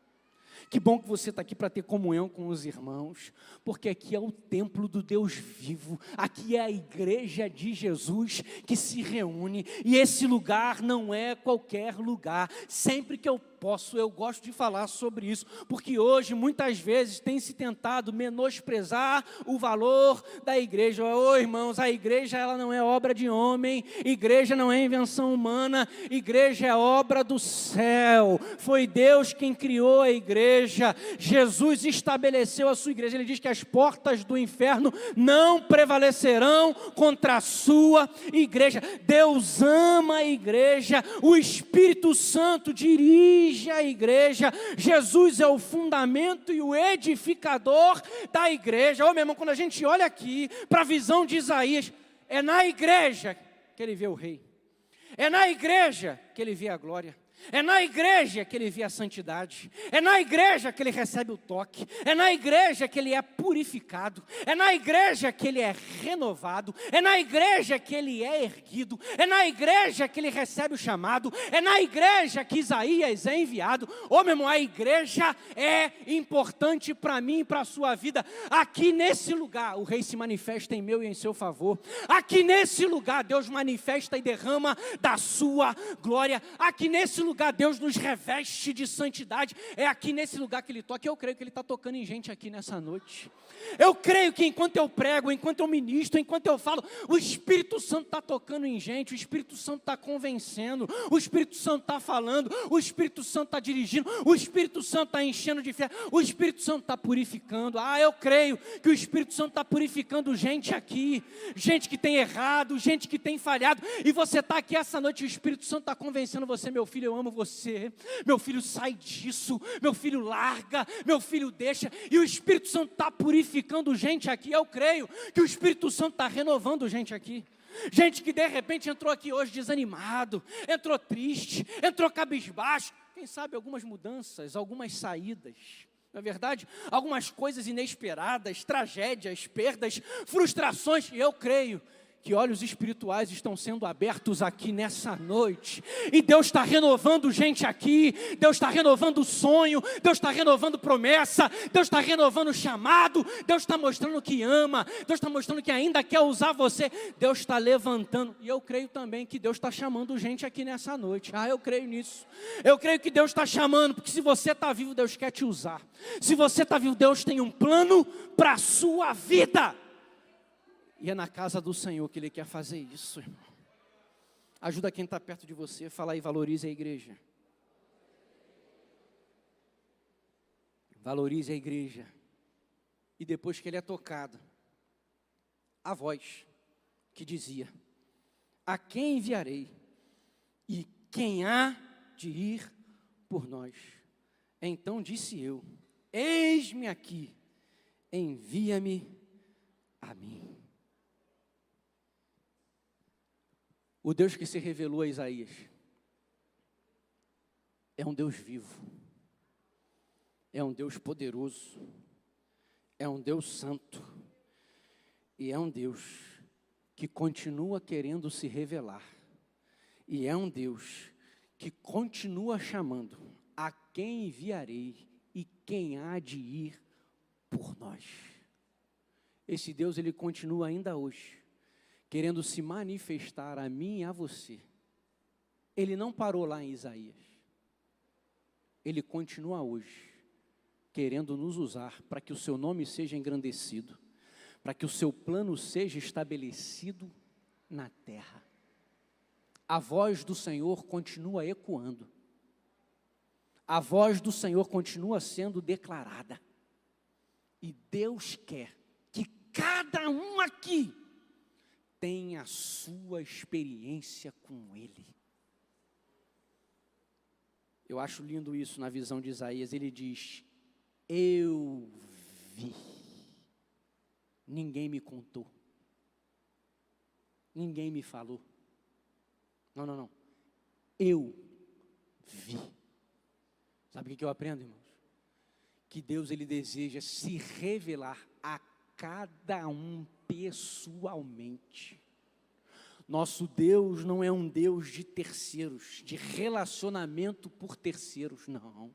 [SPEAKER 1] Que bom que você está aqui para ter comunhão com os irmãos, porque aqui é o templo do Deus vivo, aqui é a igreja de Jesus que se reúne, e esse lugar não é qualquer lugar. Sempre que eu posso, eu gosto de falar sobre isso, porque hoje muitas vezes tem se tentado menosprezar o valor da igreja. Ô irmãos, a igreja ela não é obra de homem, igreja não é invenção humana, igreja é obra do céu, foi Deus quem criou a igreja, Jesus estabeleceu a sua igreja. Ele diz que as portas do inferno não prevalecerão contra a sua igreja. Deus ama a igreja, o Espírito Santo dirige a igreja, Jesus é o fundamento e o edificador da igreja. Ô meu irmão, quando a gente olha aqui para a visão de Isaías, é na igreja que ele vê o rei, é na igreja que ele vê a glória, é na igreja que ele vê a santidade, é na igreja que ele recebe o toque, é na igreja que ele é purificado, é na igreja que ele é renovado, é na igreja que ele é erguido, é na igreja que ele recebe o chamado, é na igreja que Isaías é enviado. Ô meu irmão, a igreja é importante para mim e para a sua vida. Aqui nesse lugar o rei se manifesta em meu e em seu favor. Aqui nesse lugar Deus manifesta e derrama da sua glória. Aqui nesse lugar Deus nos reveste de santidade. É aqui nesse lugar que Ele toca. Eu creio que Ele está tocando em gente aqui nessa noite. Eu creio que enquanto eu prego, enquanto eu ministro, enquanto eu falo, o Espírito Santo está tocando em gente, o Espírito Santo está convencendo, o Espírito Santo está falando, o Espírito Santo está dirigindo, o Espírito Santo está enchendo de fé, o Espírito Santo está purificando. Eu creio que o Espírito Santo está purificando gente aqui, gente que tem errado, gente que tem falhado, e você está aqui essa noite, o Espírito Santo está convencendo você: meu filho, eu amo você, meu filho, sai disso, meu filho, larga, meu filho, deixa. E o Espírito Santo está purificando gente aqui. Eu creio que o Espírito Santo está renovando gente aqui. Gente que de repente entrou aqui hoje desanimado, entrou triste, entrou cabisbaixo. Quem sabe algumas mudanças, algumas saídas, não é verdade? Algumas coisas inesperadas, tragédias, perdas, frustrações. E eu creio que olhos espirituais estão sendo abertos aqui nessa noite, e Deus está renovando gente aqui, Deus está renovando sonho, Deus está renovando promessa, Deus está renovando chamado, Deus está mostrando que ama, Deus está mostrando que ainda quer usar você, Deus está levantando. E eu creio também que Deus está chamando gente aqui nessa noite. Eu creio nisso, eu creio que Deus está chamando, porque se você está vivo, Deus quer te usar. Se você está vivo, Deus tem um plano para a sua vida. E é na casa do Senhor que Ele quer fazer isso, irmão. Ajuda quem está perto de você, fala aí, valorize a igreja. Valorize a igreja. E depois que ele é tocado, a voz que dizia: a quem enviarei? E quem há de ir por nós? Então disse eu: eis-me aqui, envia-me a mim. O Deus que se revelou a Isaías é um Deus vivo, é um Deus poderoso, é um Deus santo, e é um Deus que continua querendo se revelar, e é um Deus que continua chamando: a quem enviarei e quem há de ir por nós. Esse Deus, Ele continua ainda hoje querendo se manifestar a mim e a você. Ele não parou lá em Isaías. Ele continua hoje querendo nos usar para que o seu nome seja engrandecido, para que o seu plano seja estabelecido na terra. A voz do Senhor continua ecoando. a voz do Senhor continua sendo declarada. E Deus quer que cada um aqui tenha a sua experiência com Ele. Eu acho lindo isso na visão de Isaías. Ele diz: eu vi. Ninguém me contou. Ninguém me falou. Não. Eu vi. Sabe o que eu aprendo, irmãos? Que Deus, Ele deseja se revelar a cada um pessoalmente. Nosso Deus não é um Deus de terceiros, de relacionamento por terceiros, não.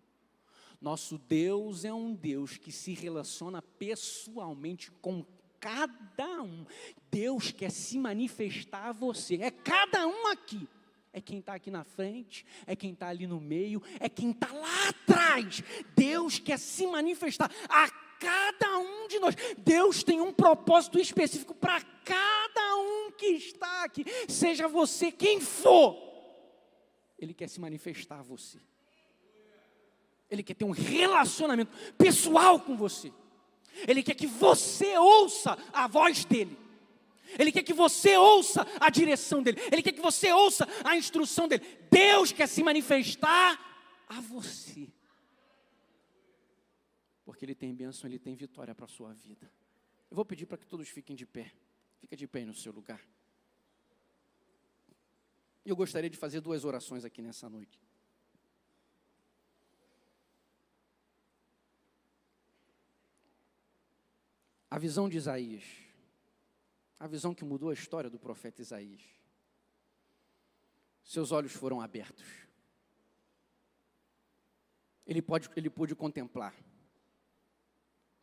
[SPEAKER 1] Nosso Deus é um Deus que se relaciona pessoalmente com cada um. Deus quer se manifestar a você, é cada um aqui. É quem está aqui na frente, é quem está ali no meio, é quem está lá atrás. Deus quer se manifestar a cada um de nós. Deus tem um propósito específico para cada um que está aqui. Seja você quem for, Ele quer se manifestar a você. Ele quer ter um relacionamento pessoal com você. Ele quer que você ouça a voz dEle. Ele quer que você ouça a direção dEle. Ele quer que você ouça a instrução dEle. Deus quer se manifestar a você. Porque Ele tem bênção, Ele tem vitória para a sua vida. Eu vou pedir para que todos fiquem de pé. Fica de pé aí no seu lugar. E eu gostaria de fazer 2 orações aqui nessa noite. A visão de Isaías, a visão que mudou a história do profeta Isaías. Seus olhos foram abertos. Ele pôde contemplar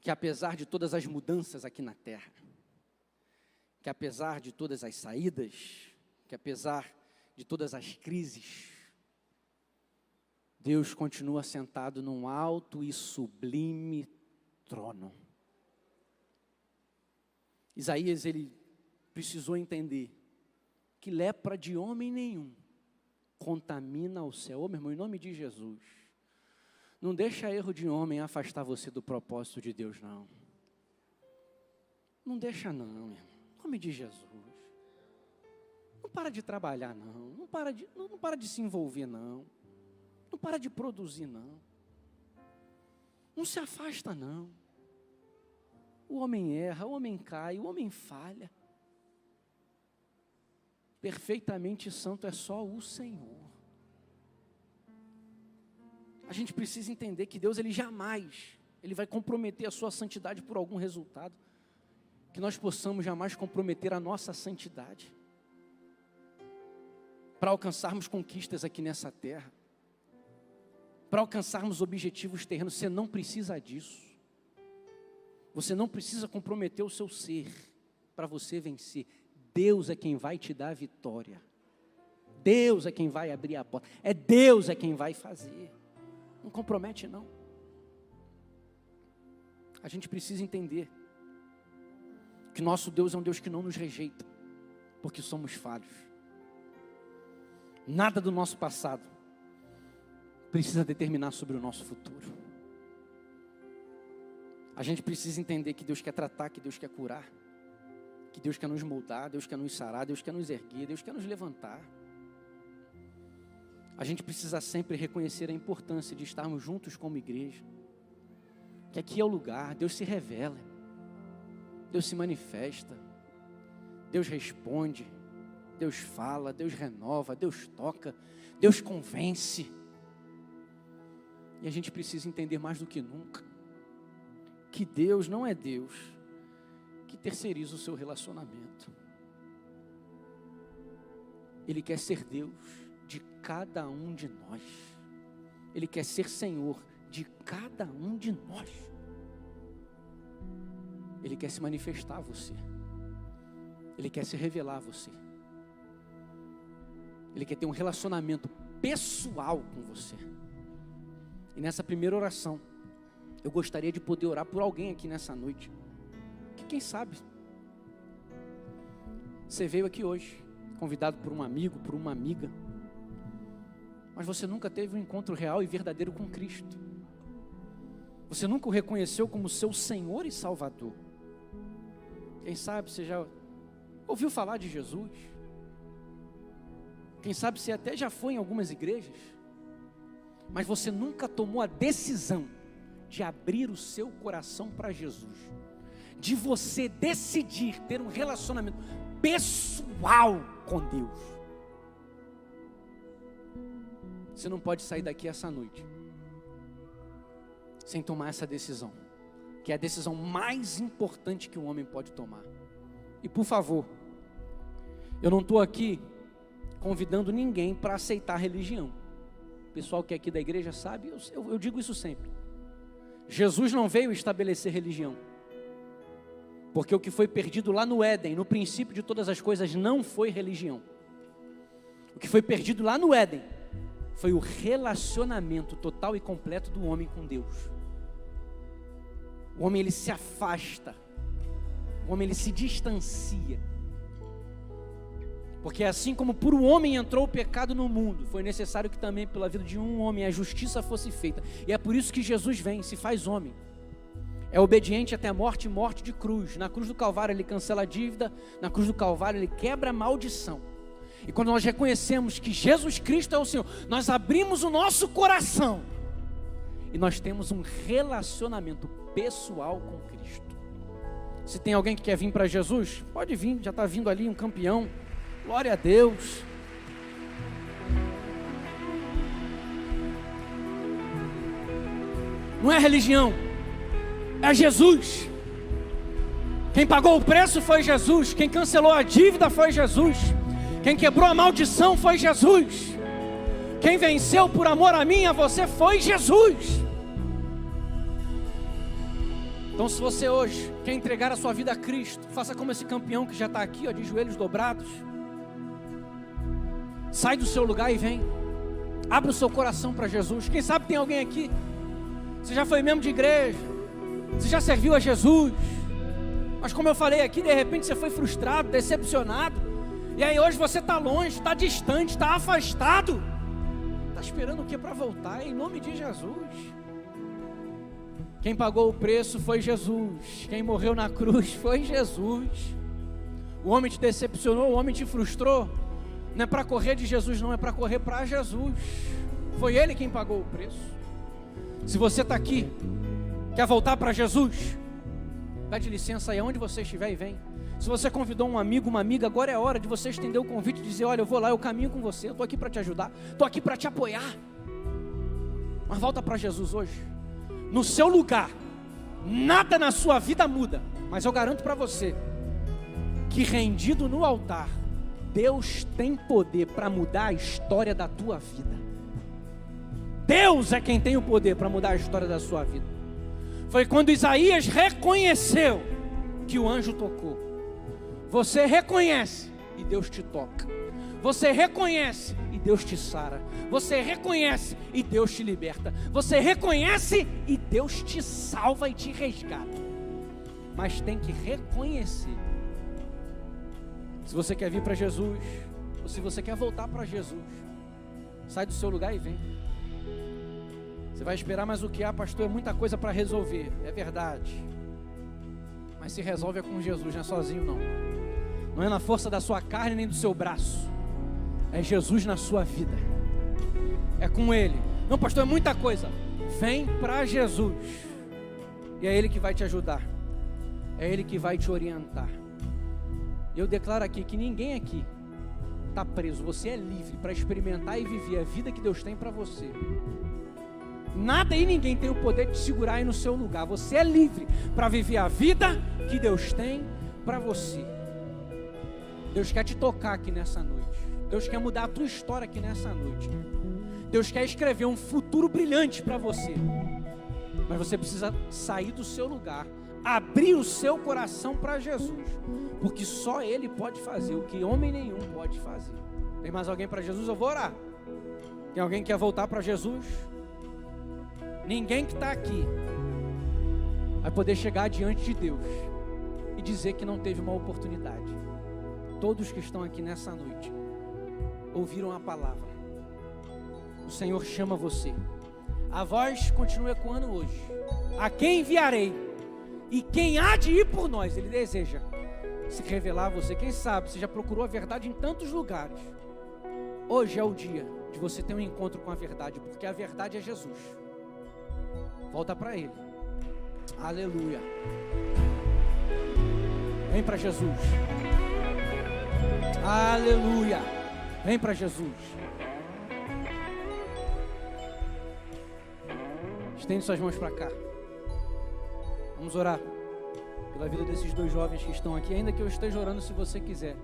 [SPEAKER 1] que apesar de todas as mudanças aqui na terra, que apesar de todas as saídas, que apesar de todas as crises, Deus continua sentado num alto e sublime trono. Isaías, ele precisou entender que lepra de homem nenhum contamina o céu. Ô, meu irmão, em nome de Jesus, não deixa erro de homem afastar você do propósito de Deus, não. Não deixa não, meu irmão. Em nome de Jesus. Não para de trabalhar, não. Não para de se envolver, não. Não para de produzir, não. Não se afasta, não. O homem erra, o homem cai, o homem falha. Perfeitamente santo é só o Senhor. A gente precisa entender que Deus, Ele jamais, Ele vai comprometer a sua santidade por algum resultado. Que nós possamos jamais comprometer a nossa santidade. Para alcançarmos conquistas aqui nessa terra. Para alcançarmos objetivos terrenos, você não precisa disso. Você não precisa comprometer o seu ser para você vencer. Deus é quem vai te dar a vitória. Deus é quem vai abrir a porta. É Deus é quem vai fazer. Não compromete, não. A gente precisa entender que nosso Deus é um Deus que não nos rejeita, porque somos falhos. Nada do nosso passado precisa determinar sobre o nosso futuro. A gente precisa entender que Deus quer tratar, que Deus quer curar, que Deus quer nos moldar, Deus quer nos sarar, Deus quer nos erguer, Deus quer nos levantar. A gente precisa sempre reconhecer a importância de estarmos juntos como igreja, que aqui é o lugar, Deus se revela, Deus se manifesta, Deus responde, Deus fala, Deus renova, Deus toca, Deus convence. E a gente precisa entender mais do que nunca que Deus não é Deus que terceiriza o seu relacionamento. Ele quer ser Deus de cada um de nós. Ele quer ser Senhor de cada um de nós. Ele quer se manifestar a você. Ele quer se revelar a você. Ele quer ter um relacionamento pessoal com você. E nessa primeira oração, eu gostaria de poder orar por alguém aqui nessa noite. Que quem sabe, você veio aqui hoje, convidado por um amigo, por uma amiga, mas você nunca teve um encontro real e verdadeiro com Cristo. Você nunca o reconheceu como seu Senhor e Salvador. Quem sabe você já ouviu falar de Jesus? Quem sabe você até já foi em algumas igrejas, mas você nunca tomou a decisão de abrir o seu coração para Jesus, de você decidir ter um relacionamento pessoal com Deus. Você não pode sair daqui essa noite sem tomar essa decisão, que é a decisão mais importante que um homem pode tomar. E por favor, eu não estou aqui convidando ninguém para aceitar religião. O pessoal que é aqui da igreja sabe, eu digo isso sempre. Jesus não veio estabelecer religião, porque o que foi perdido lá no Éden, no princípio de todas as coisas, não foi religião. O que foi perdido lá no Éden foi o relacionamento total e completo do homem com Deus. O homem, ele se afasta, o homem, ele se distancia, porque assim como por um homem entrou o pecado no mundo, foi necessário que também pela vida de um homem a justiça fosse feita, e é por isso que Jesus vem, se faz homem, é obediente até a morte, morte de cruz. Na cruz do Calvário ele cancela a dívida, na cruz do Calvário ele quebra a maldição. E quando nós reconhecemos que Jesus Cristo é o Senhor, nós abrimos o nosso coração e nós temos um relacionamento pessoal com Cristo. Se tem alguém que quer vir para Jesus, pode vir, já está vindo ali um campeão. Glória a Deus. Não é religião, é Jesus. Quem pagou o preço foi Jesus. Quem cancelou a dívida foi Jesus. Quem quebrou a maldição foi Jesus. Quem venceu por amor a mim e a você foi Jesus. Então, se você hoje quer entregar a sua vida a Cristo, faça como esse campeão que já está aqui, ó, de joelhos dobrados. Sai do seu lugar e vem. Abre o seu coração para Jesus. Quem sabe tem alguém aqui, você já foi membro de igreja, você já serviu a Jesus, mas como eu falei aqui, de repente você foi frustrado, decepcionado, e aí hoje você está longe, está distante, está afastado. Está esperando o que para voltar? Em nome de Jesus. Quem pagou o preço foi Jesus. Quem morreu na cruz foi Jesus. O homem te decepcionou, o homem te frustrou. Não é para correr de Jesus, não, é para correr para Jesus. Foi Ele quem pagou o preço. Se você está aqui, quer voltar para Jesus, pede licença aí onde você estiver e vem. Se você convidou um amigo, uma amiga, agora é a hora de você estender o convite e dizer: olha, eu vou lá, eu caminho com você, eu estou aqui para te ajudar, estou aqui para te apoiar. Mas volta para Jesus hoje. No seu lugar, nada na sua vida muda, mas eu garanto para você que rendido no altar, Deus tem poder para mudar a história da tua vida. Deus é quem tem o poder para mudar a história da sua vida. Foi quando Isaías reconheceu que o anjo tocou. Você reconhece e Deus te toca. Você reconhece e Deus te sara. Você reconhece e Deus te liberta. Você reconhece e Deus te salva e te resgata. Mas tem que reconhecer. Se você quer vir para Jesus, ou se você quer voltar para Jesus, sai do seu lugar e vem. Você vai esperar, mas o que há, pastor, é muita coisa para resolver. É verdade. Mas se resolve é com Jesus, não é sozinho não. Não é na força da sua carne nem do seu braço. É Jesus na sua vida. É com Ele. Não, pastor, é muita coisa. Vem para Jesus. E é Ele que vai te ajudar. É Ele que vai te orientar. Eu declaro aqui que ninguém aqui está preso. Você é livre para experimentar e viver a vida que Deus tem para você. Nada e ninguém tem o poder de te segurar aí no seu lugar. Você é livre para viver a vida que Deus tem para você. Deus quer te tocar aqui nessa noite. Deus quer mudar a tua história aqui nessa noite. Deus quer escrever um futuro brilhante para você. Mas você precisa sair do seu lugar, abrir o seu coração para Jesus, porque só Ele pode fazer o que homem nenhum pode fazer. Tem mais alguém para Jesus? Eu vou orar. Tem alguém que quer voltar para Jesus? Ninguém que está aqui vai poder chegar diante de Deus e dizer que não teve uma oportunidade. Todos que estão aqui nessa noite ouviram a palavra. O Senhor chama você. A voz continua ecoando hoje. A quem enviarei? E quem há de ir por nós? Ele deseja se revelar a você. Quem sabe, você já procurou a verdade em tantos lugares. Hoje é o dia de você ter um encontro com a verdade, porque a verdade é Jesus. Volta para Ele. Aleluia. Vem para Jesus. Aleluia. Vem para Jesus. Estende suas mãos para cá. Vamos orar pela vida desses dois jovens que estão aqui. Ainda que eu esteja orando, se você quiser,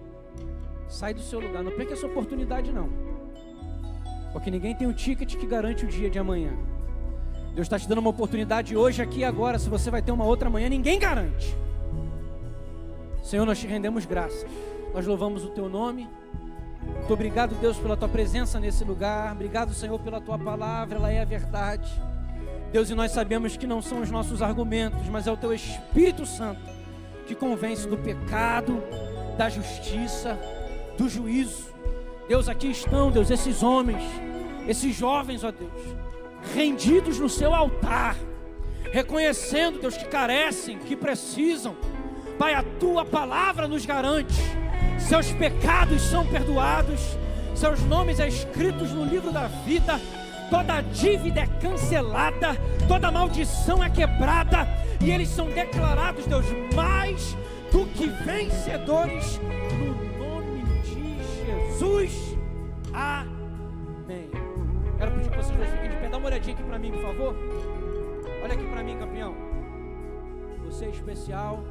[SPEAKER 1] sai do seu lugar. Não perca essa oportunidade não, porque ninguém tem o ticket que garante o dia de amanhã. Deus está te dando uma oportunidade hoje, aqui e agora. Se você vai ter uma outra amanhã, ninguém garante. Senhor, nós te rendemos graças. Nós louvamos o teu nome. Muito obrigado, Deus, pela tua presença nesse lugar. Obrigado, Senhor, pela tua palavra. Ela é a verdade, Deus, e nós sabemos que não são os nossos argumentos, mas é o teu Espírito Santo que convence do pecado, da justiça, do juízo. Deus, aqui estão, Deus, esses homens, esses jovens, ó Deus, rendidos no seu altar, reconhecendo, Deus, que carecem, que precisam. Pai, a tua palavra nos garante, seus pecados são perdoados, seus nomes são escritos no livro da vida, toda dívida é cancelada, toda maldição é quebrada, e eles são declarados, Deus, mais do que vencedores, no nome de Jesus. Amém. Quero pedir que vocês dois fiquem de pé. Dá uma olhadinha aqui para mim, por favor. Olha aqui para mim, campeão. Você é especial.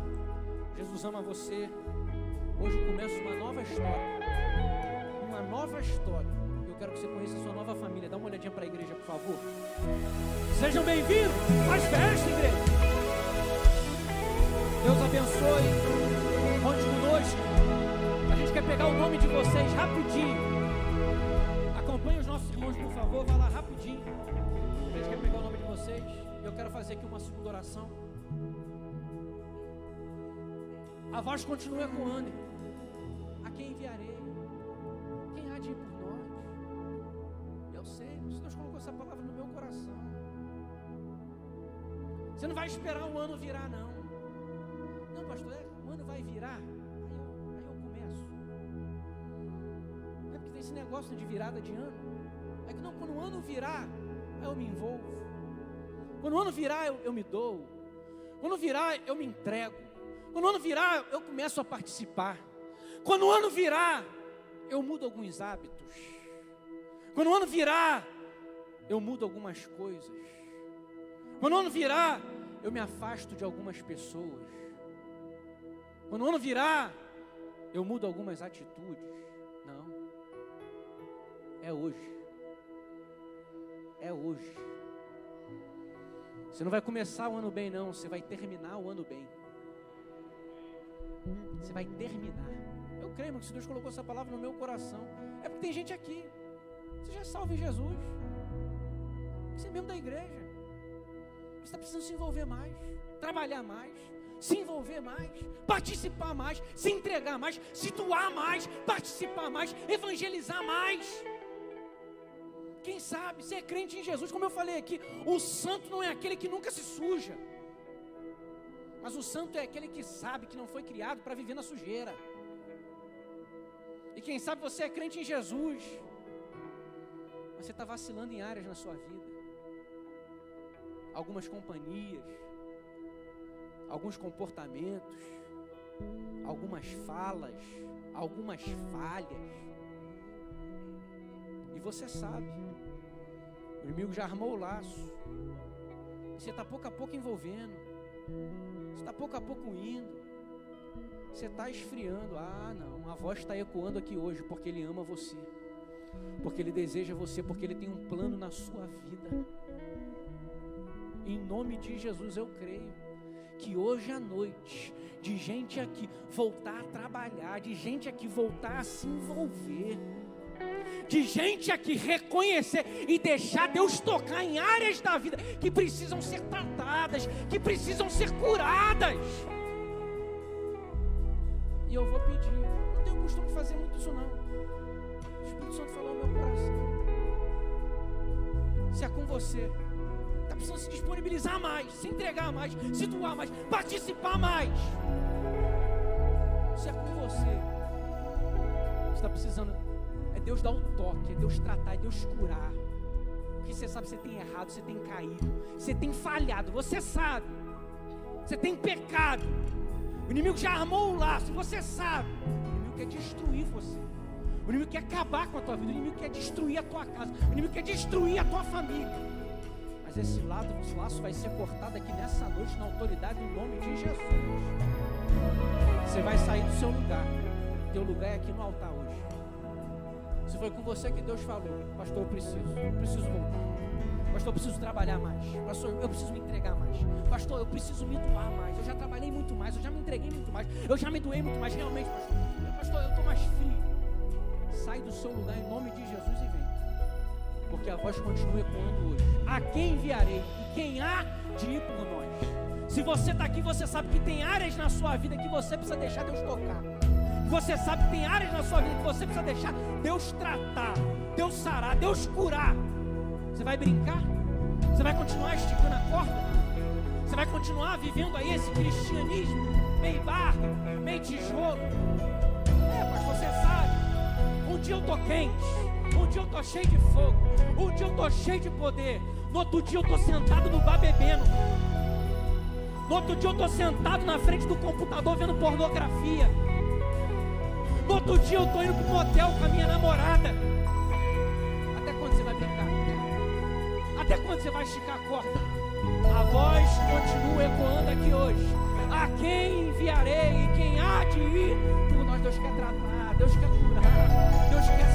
[SPEAKER 1] Jesus ama você. Hoje começa uma nova história. Uma nova história. Eu quero que você conheça a sua nova família. Dá uma olhadinha para a igreja, por favor. Sejam bem-vindos. Faz festa, igreja. Deus abençoe. Conte conosco. A gente quer pegar o nome de vocês rapidinho. Acompanhe os nossos irmãos, por favor. Vai lá rapidinho. A gente quer pegar o nome de vocês. Eu quero fazer aqui uma segunda oração. A voz continua ecoando. A quem enviarei? Quem há de ir por nós? Eu sei, Deus colocou essa palavra no meu coração. Você não vai esperar o ano virar, não. Não, pastor, o ano vai virar. Aí eu começo. É porque tem esse negócio de virada de ano. É que não, quando o ano virar, aí eu me envolvo. Quando o ano virar, eu me dou. Quando virar, eu me entrego. Quando o ano virar, eu começo a participar. Quando o ano virar, eu mudo alguns hábitos. Quando o ano virar, eu mudo algumas coisas. Quando o ano virar, eu me afasto de algumas pessoas. Quando o ano virar, eu mudo algumas atitudes. Não. É hoje. É hoje. Você não vai começar o ano bem, não. Você vai terminar o ano bem. Você vai terminar. Eu creio, irmão, que se Deus colocou essa palavra no meu coração, é porque tem gente aqui. Você já é salvo em Jesus. Você é membro da igreja. Você está precisando se envolver mais, trabalhar mais, se envolver mais, participar mais, se entregar mais, se doar mais, participar mais, evangelizar mais. Quem sabe, você é crente em Jesus, como eu falei aqui, o santo não é aquele que nunca se suja. Mas o santo é aquele que sabe que não foi criado para viver na sujeira. E quem sabe você é crente em Jesus, mas você está vacilando em áreas na sua vida. Algumas companhias, alguns comportamentos, algumas falas, algumas falhas. E você sabe, o inimigo já armou o laço. E você está pouco a pouco envolvendo. Você está pouco a pouco indo. Você está esfriando. Ah, não, a voz está ecoando aqui hoje porque Ele ama você, porque Ele deseja você, porque Ele tem um plano na sua vida. Em nome de Jesus eu creio que hoje à noite, de gente aqui voltar a trabalhar, de gente aqui voltar a se envolver, de gente aqui reconhecer e deixar Deus tocar em áreas da vida que precisam ser tratadas, que precisam ser curadas. E eu vou pedir, não tenho costume de fazer muito isso não. O Espírito Santo falou no meu coração.
[SPEAKER 2] Se é com você, está precisando se disponibilizar mais, se entregar mais, se doar mais, participar mais. Se é com você, está precisando, é Deus dar o toque, é Deus tratar, é Deus curar. Porque você sabe que você tem errado, você tem caído, você tem falhado, você sabe, você tem pecado. O inimigo já armou o laço, você sabe. O inimigo quer destruir você, o inimigo quer acabar com a tua vida, o inimigo quer destruir a tua casa, o inimigo quer destruir a tua família. Mas esse laço vai ser cortado aqui nessa noite, na autoridade do nome de Jesus. Você vai sair do seu lugar, teu lugar é aqui no altar hoje. Se foi com você que Deus falou, pastor, eu preciso voltar. Pastor, eu preciso trabalhar mais. Pastor, eu preciso me entregar mais. Pastor, eu preciso me doar mais. Eu já trabalhei muito mais, eu já me entreguei muito mais, eu já me doei muito mais. Realmente, pastor, eu estou mais frio. Sai do seu lugar em nome de Jesus e vem. Porque a voz continua ecoando hoje. A quem enviarei? E quem há de ir por nós? Se você está aqui, você sabe que tem áreas na sua vida que você precisa deixar Deus tocar. Você sabe que tem áreas na sua vida que você precisa deixar Deus tratar, Deus sarar, Deus curar. Você vai brincar? Você vai continuar esticando a corda? Você vai continuar vivendo aí esse cristianismo meio barro, meio tijolo? Pastor, você sabe, um dia eu tô quente, um dia eu tô cheio de fogo, um dia eu tô cheio de poder, no outro dia eu tô sentado no bar bebendo, no outro dia eu tô sentado na frente do computador vendo pornografia, no outro dia eu tô indo pro motel com a minha namorada. Até quando você vai brincar? Até quando você vai esticar a corda? A voz continua ecoando aqui hoje. A quem enviarei e quem há de ir por nós? Deus quer tratar, Deus quer curar, Deus quer